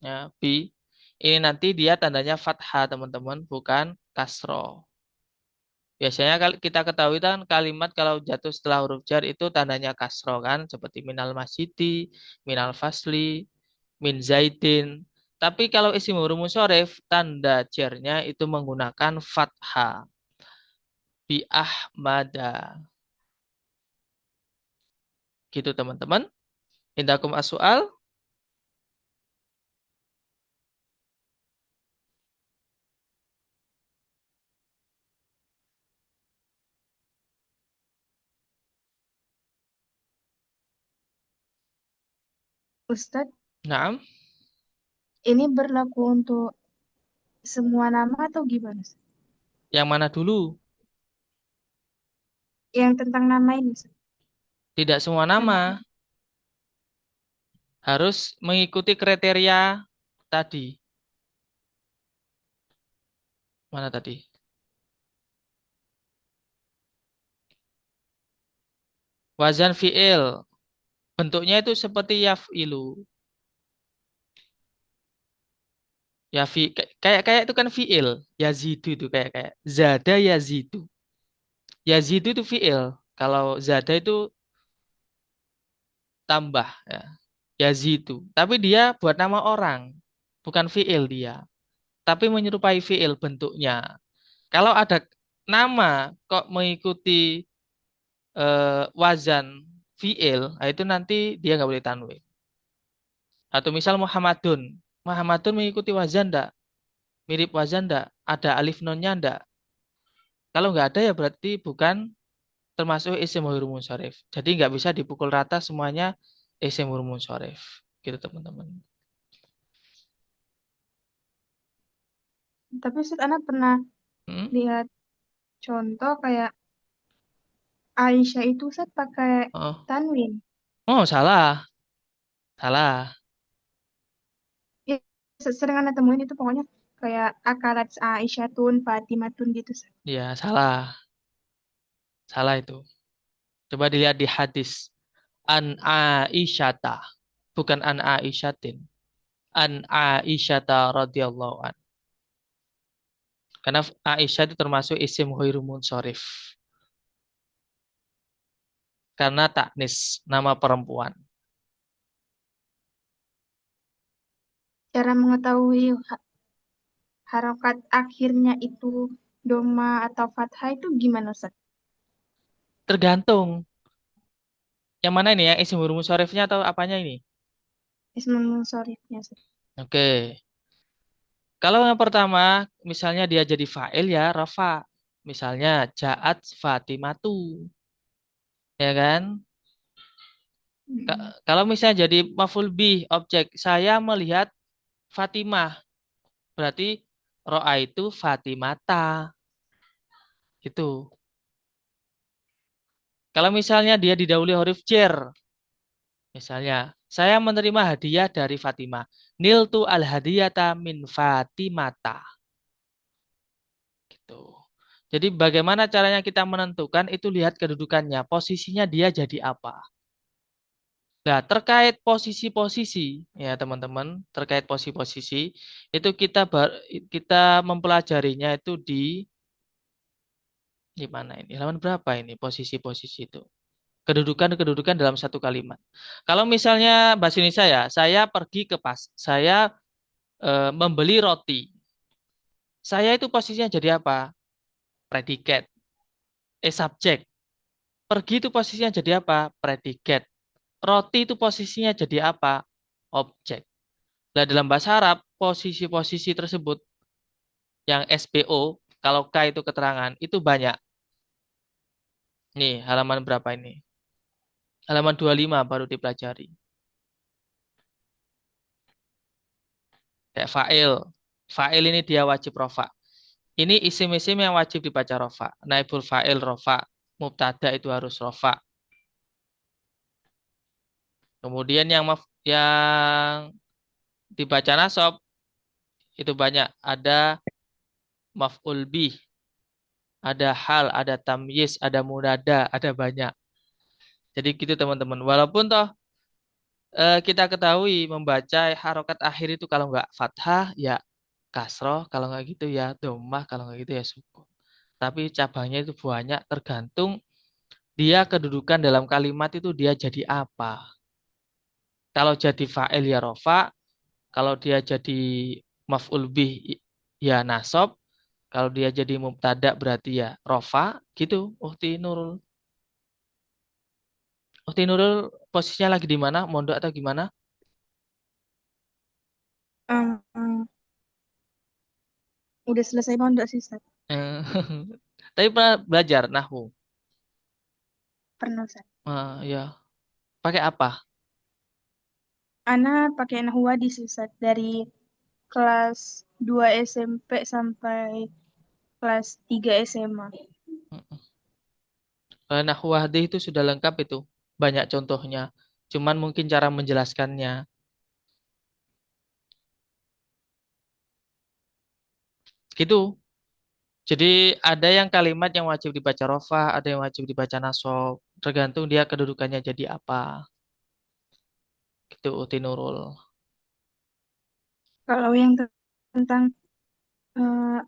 ya, B, ini nanti dia tandanya fathah teman-teman, bukan kasro. Biasanya kalau kita ketahui kan kalimat kalau jatuh setelah huruf jar itu tandanya kasro kan. Seperti minal masjidi, minal fasli, min zaidin. Tapi kalau isim huruf musyarif, tanda jarnya itu menggunakan fathah. Bi ahmada. Gitu teman-teman. Indakum as-soal. Ustadz, Nah, ini berlaku untuk semua nama atau gimana, Ustadz? yang mana dulu? Yang tentang nama ini, Ustadz. Tidak semua Nama. nama harus mengikuti kriteria tadi. Mana tadi? Wazan fi'il. Bentuknya itu seperti yaf'ilu. Ya kayak kayak itu kan fi'il. Yazidu itu kayak kayak zada yazidu. Yazidu itu fi'il. Kalau zada itu tambah ya. Yazidu. Tapi dia buat nama orang, bukan fi'il dia. Tapi menyerupai fi'il bentuknya. Kalau ada nama kok mengikuti wazan fi'il, nah itu nanti dia nggak boleh tanwin. Atau misal Muhammadun. Muhammadun mengikuti wazan enggak? Mirip wazan enggak? Ada alif nunnya enggak? Kalau nggak ada ya berarti bukan termasuk isim huruf munsharif. Jadi nggak bisa dipukul rata semuanya isim huruf munsharif. Gitu teman-teman. Tapi Ustadz, Ana pernah Hmm? lihat contoh kayak Aisyah itu Ustadz pakai Oh. tanwin. Oh, salah. Salah. Ya, sering Anda temuin itu pokoknya kayak akalat Aisyatun, Fatimatun gitu, Ustaz. Ya, salah. Salah itu. Coba dilihat di hadis. An Aisyata. Bukan an Aisyatin. An Aisyata radhiyallahu an. Karena Aisyah itu termasuk isim ghairu munsharif. Karena taknis, nama perempuan. Cara mengetahui harokat akhirnya itu doma atau fathah itu gimana, Ustaz? Tergantung. Yang mana ini ya? Isim ghairu munsharifnya atau apanya ini? Ismul munsorifnya, Ustaz. Oke. Kalau yang pertama, misalnya dia jadi fa'il ya, rafa. Misalnya, ja'at Fatimatu. Ya kan? Mm-mm. Kalau misalnya jadi maf'ul bih, objek. Saya melihat Fatimah. Berarti ro'a itu Fatimata. Gitu. Kalau misalnya dia didahului huruf jer. Misalnya, saya menerima hadiah dari Fatimah. Niltu al-hadiyata min Fatimata. Gitu. Jadi bagaimana caranya kita menentukan itu lihat kedudukannya, posisinya dia jadi apa. Nah, terkait posisi-posisi ya teman-teman, terkait posisi-posisi itu kita mempelajarinya itu di mana ini? Halaman berapa ini posisi-posisi itu? Kedudukan-kedudukan dalam satu kalimat. Kalau misalnya bahasa Indonesia ya, saya pergi ke saya membeli roti. Saya itu posisinya jadi apa? Predikat, subjek. Pergi itu posisinya jadi apa? Predikat. Roti itu posisinya jadi apa? Objek. Nah, dalam bahasa Arab, posisi-posisi tersebut yang SPO, kalau K itu keterangan, itu banyak. Nih, halaman berapa ini? Halaman 25 baru dipelajari. Kayak fa'il. Fa'il ini dia wajib rofa. Ini isim-isim yang wajib dibaca rofa. Naibul fa'il rofa. Mubtada itu harus rofa. Kemudian yang dibaca nasab itu banyak. Ada maf'ul bih, ada hal, ada tamyiz, ada munada, ada banyak. Jadi gitu teman-teman. Walaupun toh kita ketahui membaca harokat akhir itu kalau nggak fathah ya kasroh, kalau nggak gitu ya dhammah, kalau nggak gitu ya sukun. Tapi cabangnya itu banyak tergantung dia kedudukan dalam kalimat itu dia jadi apa. Kalau jadi fa'il ya rofa, kalau dia jadi maf'ul bih ya nasab, kalau dia jadi mubtada berarti ya rofa, gitu. Uhti Nurul. Uhti Nurul posisinya lagi di mana? Mondok atau gimana? Um, um, udah selesai pondok sih, Ustaz. Eh, Tapi pernah belajar nahwu. Pernah, Ustaz. Ya, pakai apa? Ana pakai Nahwadi sih, Ustaz. Dari kelas 2 SMP sampai kelas 3 SMA. Nahwu hadis itu sudah lengkap itu. Banyak contohnya. Cuman mungkin cara menjelaskannya. Gitu. Jadi ada yang kalimat yang wajib dibaca rofa, ada yang wajib dibaca nasab. Tergantung dia kedudukannya jadi apa. Gitu, Uti Nurul. Kalau yang tentang eh,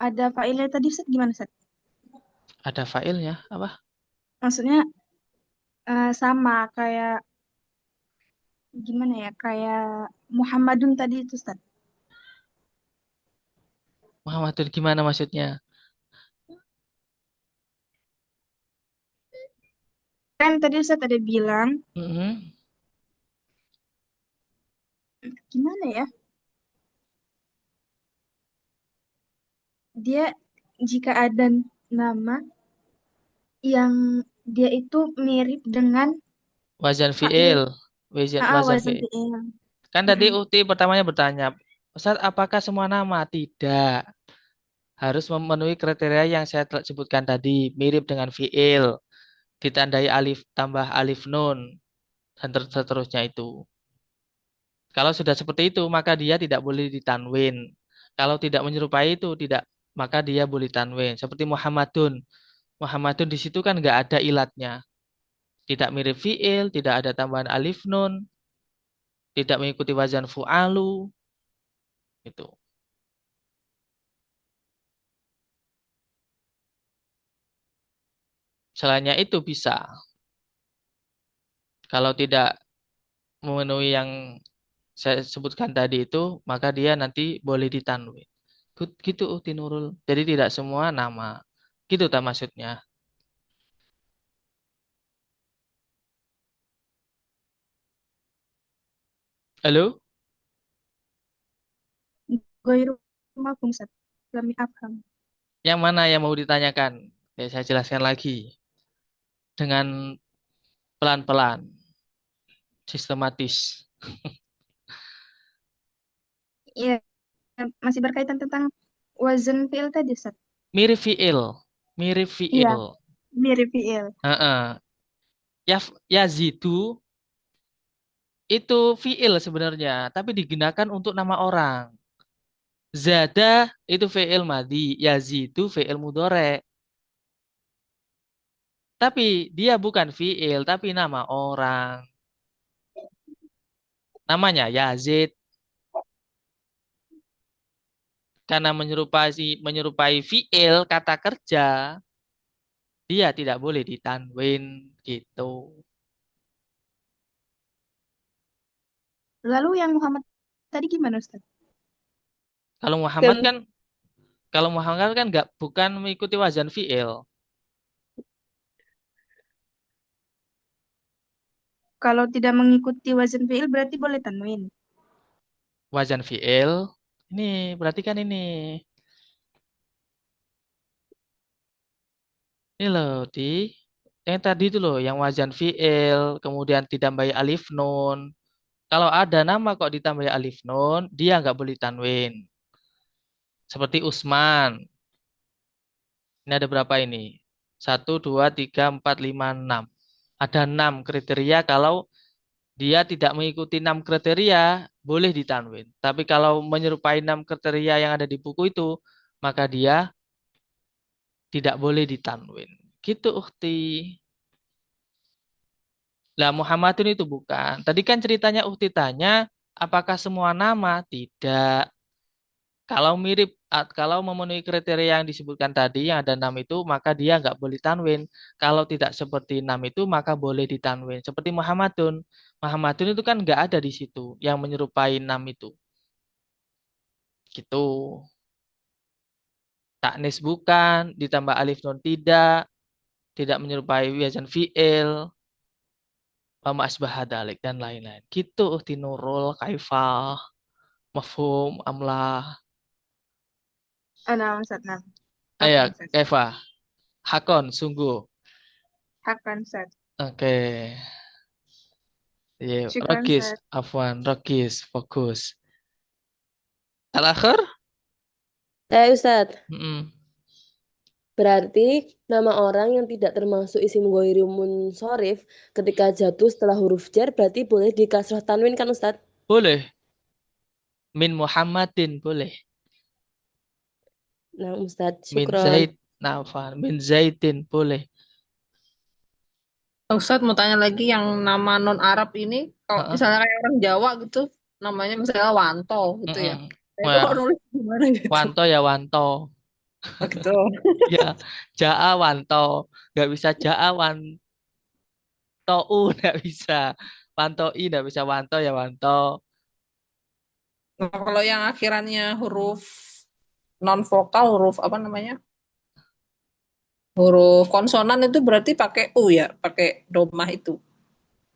ada failnya tadi, Ustaz, gimana, Ustaz? Ada failnya, apa? Maksudnya sama kayak gimana ya? Kayak Muhammadun tadi itu, Ustaz. Muhammadun gimana maksudnya? Kan tadi Ustaz ada bilang, Mm-mm. gimana ya? Dia jika ada nama yang dia itu mirip dengan Wazan fail, fi'il. Wazan wazan fi'il. fi'il. Kan tadi Mm-mm. Uti pertamanya bertanya, Ustaz, apakah semua nama? Tidak. Harus memenuhi kriteria yang saya telah sebutkan tadi. Mirip dengan fi'il. Ditandai alif tambah alif nun. Dan seterusnya itu. Kalau sudah seperti itu, maka dia tidak boleh ditanwin. Kalau tidak menyerupai itu, tidak, maka dia boleh tanwin. Seperti Muhammadun. Muhammadun di situ kan nggak ada ilatnya. Tidak mirip fiil, tidak ada tambahan alif nun, tidak mengikuti wazan fu'alu. Itu. Selainnya itu bisa. Kalau tidak memenuhi yang saya sebutkan tadi itu, maka dia nanti boleh ditanwin. Gitu, Ukti Nurul. Jadi tidak semua nama. Gitu tak maksudnya. Halo? Ghairu mafhum, Ustaz. Kami afham. Yang mana yang mau ditanyakan? Ya, saya jelaskan lagi. Dengan pelan-pelan, sistematis. Iya, masih berkaitan tentang wazan fi'il tadi, Ustaz. Mirip fiil. Mirip Iya, fiil. mirip fi'il. Heeh. Yazidu itu fiil sebenarnya, tapi digunakan untuk nama orang. Zada itu fiil madi, yazidu fiil mudhari. Tapi dia bukan fiil, tapi nama orang. Namanya Yazid. Karena menyerupai fiil kata kerja, dia tidak boleh ditanwin gitu. Lalu yang Muhammad tadi gimana, Ustaz? Kalau Muhammad kan kalau Muhammad kan nggak bukan mengikuti wazan fiil. Kalau tidak mengikuti wazan fi'il berarti boleh tanwin. Wazan fiil ini berarti kan ini. Ini loh, di yang tadi itu loh, yang wazan fiil, kemudian ditambahi alif nun. Kalau ada nama kok ditambahi alif nun, dia nggak boleh tanwin. Seperti Usman. Ini ada berapa ini? 1, 2, 3, 4, 5, 6. Ada 6 kriteria kalau dia tidak mengikuti 6 kriteria, boleh ditanwin. Tapi kalau menyerupai 6 kriteria yang ada di buku itu, maka dia tidak boleh ditanwin. Gitu, Ukhti. Lah Muhammadun itu bukan. Tadi kan ceritanya Ukti tanya, apakah semua nama? Tidak. Kalau mirip, kalau memenuhi kriteria yang disebutkan tadi, yang ada 6 itu, maka dia nggak boleh tanwin. Kalau tidak seperti 6 itu, maka boleh ditanwin. Seperti Muhammadun. Muhammadun itu kan nggak ada di situ, yang menyerupai 6 itu. Gitu. Taknis bukan, ditambah alif nun tidak menyerupai wazan fi'il, wa ma asbaha dalik, dan lain-lain. Gitu, Ukti Nurul, Kaifah. Mafhum amlah. Nah, Ustaz, nah. Ayo, Afwan, Ustaz. Eva. Hakon, sungguh. Hakkan, Ustaz. Oke. Iya, Syukran, Rokis, Ustaz. Afwan, Rokis, fokus. Al-akhir? Ustadz, Mm-mm. berarti nama orang yang tidak termasuk isim ghoiri munsorif ketika jatuh setelah huruf jar berarti boleh dikasrah tanwin kan Ustadz? Boleh. Min Muhammadin, boleh. Nah Ustadz, Min syukron. Zaid, Nafan. Min Zaidin, boleh. Ustadz mau tanya lagi yang nama non Arab ini, kalau Heeh. misalnya kayak orang Jawa gitu, namanya misalnya Wanto gitu ya. Mm-mm. Nah, itu Ya, kok nulis gimana gitu? Wanto ya Wanto. Oh, gitu. Ya, Jaa Wanto. Nggak bisa Jaa Wantou, nggak bisa. Wantoi, nggak bisa Wanto ya Wanto. Nah, kalau yang akhirannya huruf non vokal, huruf apa namanya? Huruf konsonan itu berarti pakai U ya, pakai domah itu.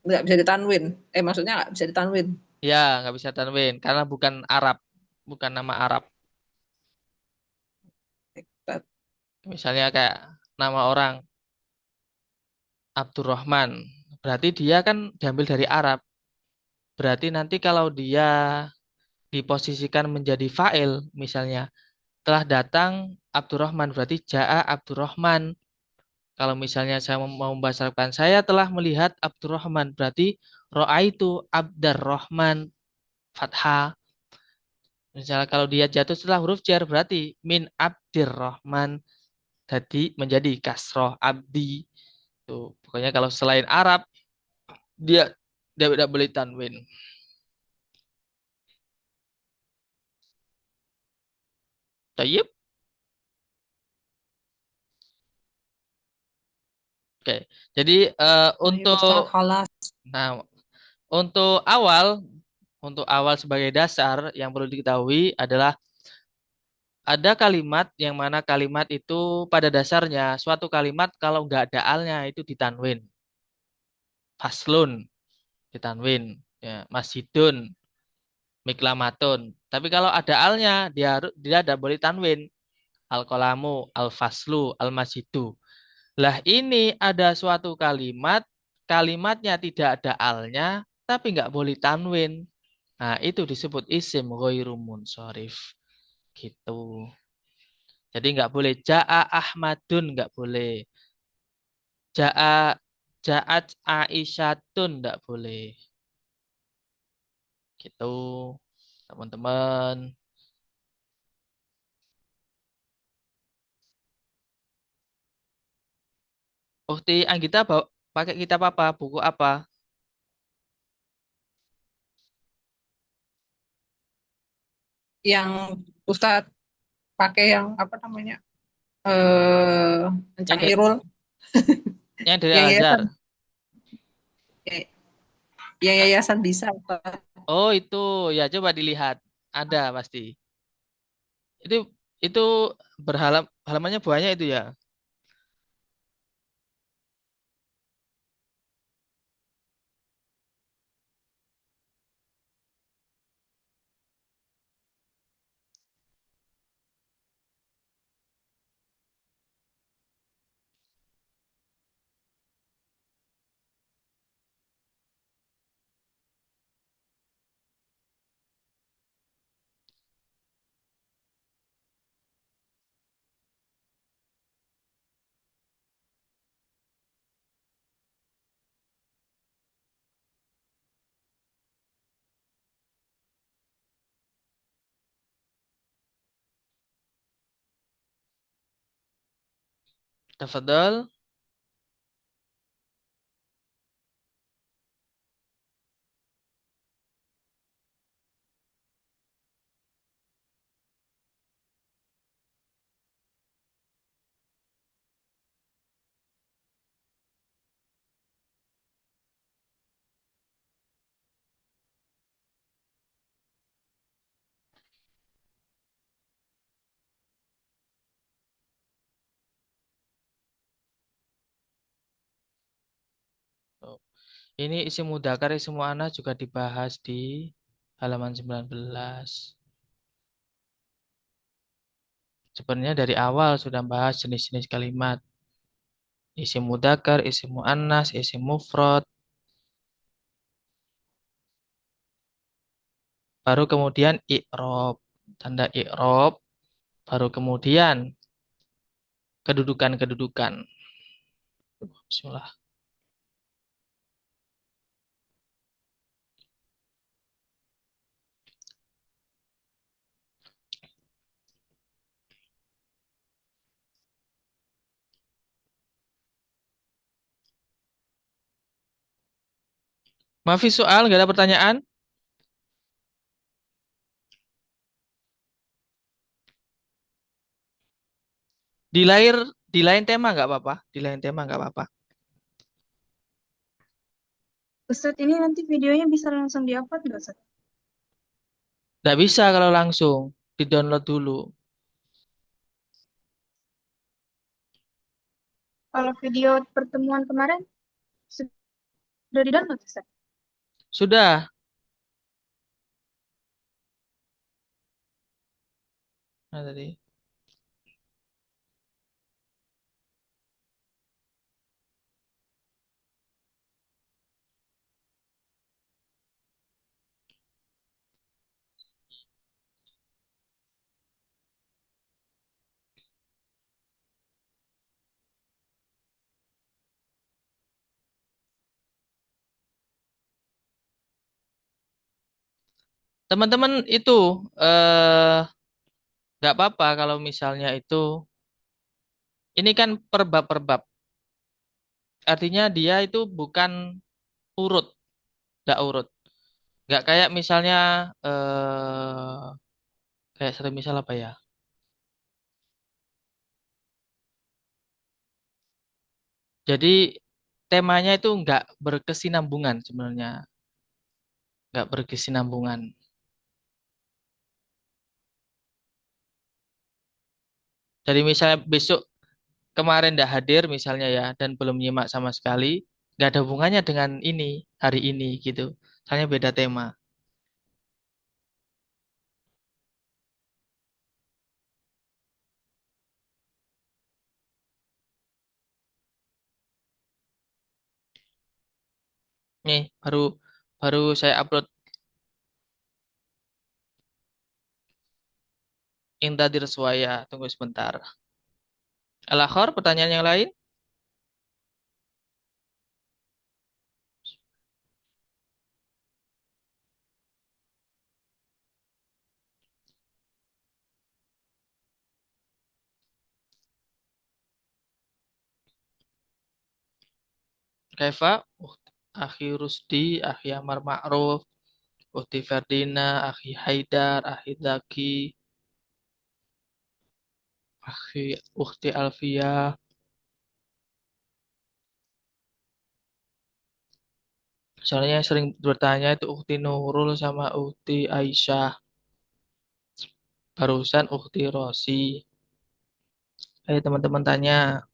Nggak bisa ditanwin. Maksudnya nggak bisa ditanwin. Ya, nggak bisa tanwin karena bukan Arab, bukan nama Arab. Misalnya kayak nama orang Abdurrahman, berarti dia kan diambil dari Arab. Berarti nanti kalau dia diposisikan menjadi fa'il, misalnya telah datang Abdurrahman, berarti ja'a Abdurrahman. Kalau misalnya saya mau membasarkan, saya telah melihat Abdurrahman, berarti ro'aitu Abdurrahman, fathah. Misalnya kalau dia jatuh setelah huruf jar berarti min Abdirrahman tadi menjadi kasroh abdi. Tuh, pokoknya kalau selain Arab dia dia tidak boleh tanwin. Tayyib. Oke. Jadi Baik, Ustaz, untuk halas. nah untuk awal sebagai dasar yang perlu diketahui adalah ada kalimat yang mana kalimat itu pada dasarnya suatu kalimat kalau nggak ada alnya itu ditanwin. Faslun ditanwin, ya, masjidun, miklamatun. Tapi kalau ada alnya dia tidak boleh tanwin. Al-qalamu, al-faslu, al-masjidu. Lah ini ada suatu kalimat, kalimatnya tidak ada alnya, tapi nggak boleh tanwin. Nah, itu disebut isim ghairu munsharif. Gitu. Jadi nggak boleh ja'a Ahmadun, nggak boleh. Ja'a ja'at Aisyatun, nggak boleh. Gitu, teman-teman. Ukti Anggita bawa pakai kitab apa? Buku apa? Yang Ustaz pakai yang apa namanya? Eh, Yang dari, Cangirul, yang dari yang Al-Azhar. yayasan, yang yayasan bisa, Ustaz. Oh, itu ya coba dilihat. Ada pasti. Itu itu halamannya banyak itu ya. Tafadhol. Tuh. Ini isim mudzakkar, isim muannats juga dibahas di halaman 19. Sebenarnya dari awal sudah bahas jenis-jenis kalimat. Isim mudzakkar, isim muannats, isim mufrad. Baru kemudian i'rab. Tanda i'rab. Baru kemudian kedudukan-kedudukan. Bismillah. Mafi soal, nggak ada pertanyaan? Di lain di lain tema nggak apa-apa. Di lain tema nggak apa-apa. Ustadz, ini nanti videonya bisa langsung di-upload nggak, Ustadz? Nggak bisa kalau langsung. Di-download dulu. Kalau video pertemuan kemarin sudah di-download, Ustadz? Sudah. Nah, tadi. Teman-teman itu eh nggak apa-apa kalau misalnya itu ini kan per bab. Artinya dia itu bukan urut, nggak urut. Nggak kayak misalnya kayak satu misal apa ya? Jadi temanya itu nggak berkesinambungan sebenarnya, nggak berkesinambungan. Jadi misalnya besok kemarin nggak hadir misalnya ya dan belum nyimak sama sekali, nggak ada hubungannya dengan ini hari ini gitu. Soalnya beda tema. Nih baru baru saya upload Intadir Suaya. Tunggu sebentar. Al-akhor, pertanyaan yang lain? Kaifa? Akhi Rusdi, Akhi Amar Ma'ruf, Ukhti Ferdina, Akhi Haidar, Akhi Zaki, Ukhti Alfia. Soalnya yang sering bertanya itu Ukhti Nurul sama Ukhti Aisyah. Barusan Ukhti Rosi. Ayo teman-teman tanya.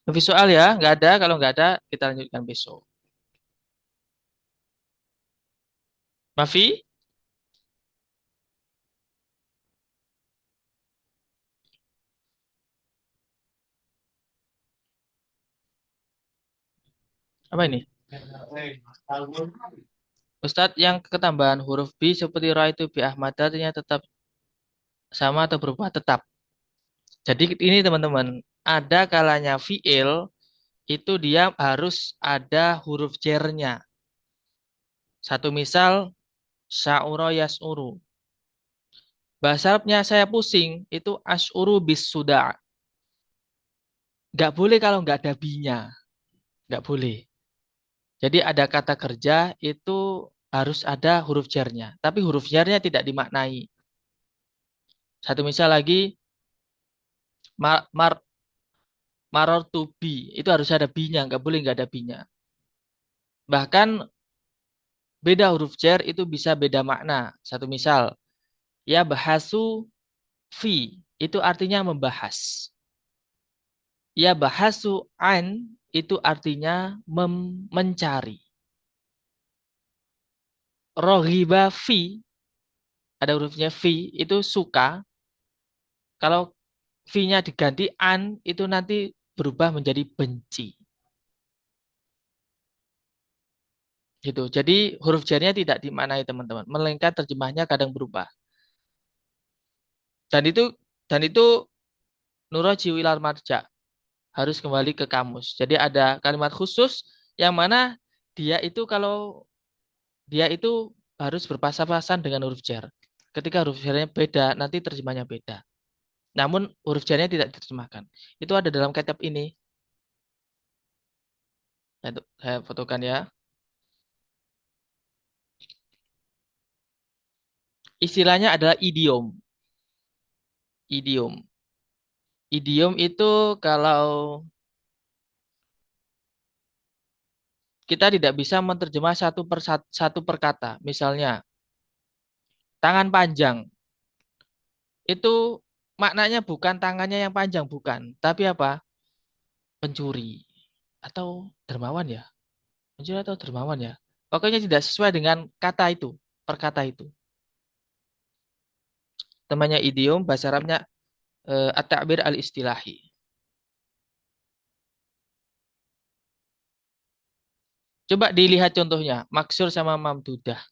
Lebih soal ya, nggak ada. Kalau nggak ada, kita lanjutkan besok. Mafi? Apa ini? Ustadz, yang ketambahan huruf B seperti ra itu bi Ahmad artinya tetap sama atau berubah? Tetap. Jadi ini teman-teman, ada kalanya fiil itu dia harus ada huruf jernya. Satu misal, sya'ura yas'uru. Bahasa Arabnya saya pusing, itu as'uru bis suda'. Nggak boleh kalau nggak ada binya. Nggak boleh. Jadi ada kata kerja itu harus ada huruf jarnya. Tapi huruf jarnya tidak dimaknai. Satu misal lagi, mar, mar, maror to be. Itu harus ada binya. Nggak boleh nggak ada binya. Bahkan beda huruf jar itu bisa beda makna. Satu misal, ya bahasu fi. Itu artinya membahas. Ya bahasu an itu artinya mencari. Rohiba fi, ada hurufnya fi, itu suka. Kalau fi-nya diganti an, itu nanti berubah menjadi benci. Gitu. Jadi huruf jarnya tidak dimaknai teman-teman. Melainkan terjemahnya kadang berubah. Dan itu dan itu nuraji wilar marja. Harus kembali ke kamus. Jadi ada kalimat khusus yang mana dia itu kalau dia itu harus berpasan-pasan dengan huruf jar. Ketika huruf jarnya beda, nanti terjemahnya beda. Namun huruf jarnya tidak diterjemahkan. Itu ada dalam kitab ini. Nah, itu saya fotokan ya. Istilahnya adalah idiom. Idiom. Idiom itu kalau kita tidak bisa menerjemah satu per kata. Misalnya, tangan panjang. Itu maknanya bukan tangannya yang panjang, bukan. Tapi apa? Pencuri. Atau dermawan ya? Pencuri atau dermawan ya? Pokoknya tidak sesuai dengan kata itu, perkata itu. Namanya idiom, bahasa Arabnya at-ta'bir al-istilahi. Coba dilihat contohnya, maksur sama mamdudah.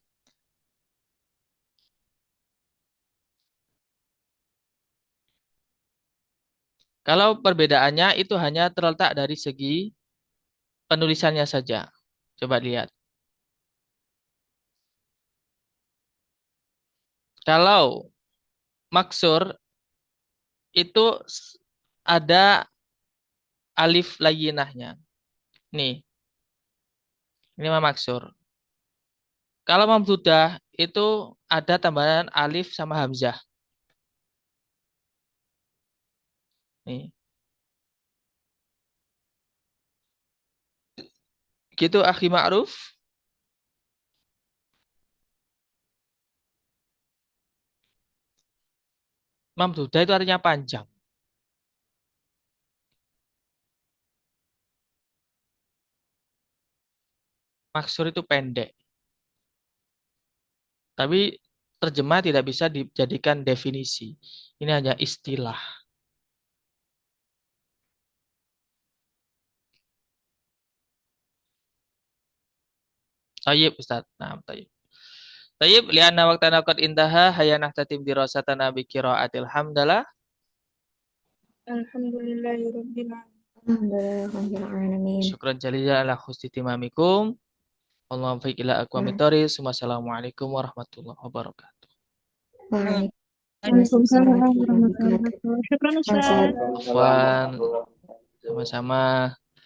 Kalau perbedaannya itu hanya terletak dari segi penulisannya saja. Coba lihat. Kalau maksur itu ada alif layyinahnya. Nih, ini mah maksur. Kalau mamdudah itu ada tambahan alif sama hamzah. Nih. Gitu akhi ma'ruf. Mamdudah itu artinya panjang. Maksur itu pendek. Tapi terjemah tidak bisa dijadikan definisi. Ini hanya istilah. Tayyib Ustaz. Nah, tayyib. Tayyib li'anna waqtana qad intaha hayanah tatim dirasatana bi qiraatil hamdalah. Alhamdulillahirabbil Alhamdulillahirrahmanirrahim. Syukran jalilan ala husni timamikum. Allahumma fiq ila aqwamit thoriq. Wassalamualaikum warahmatullahi wabarakatuh. Waalaikumsalam Waalaikumsalam warahmatullahi warahmatullahi wabarakatuh. wabarakatuh. Syukran Selamat Ustaz. sehat. Afwan. Sama-sama.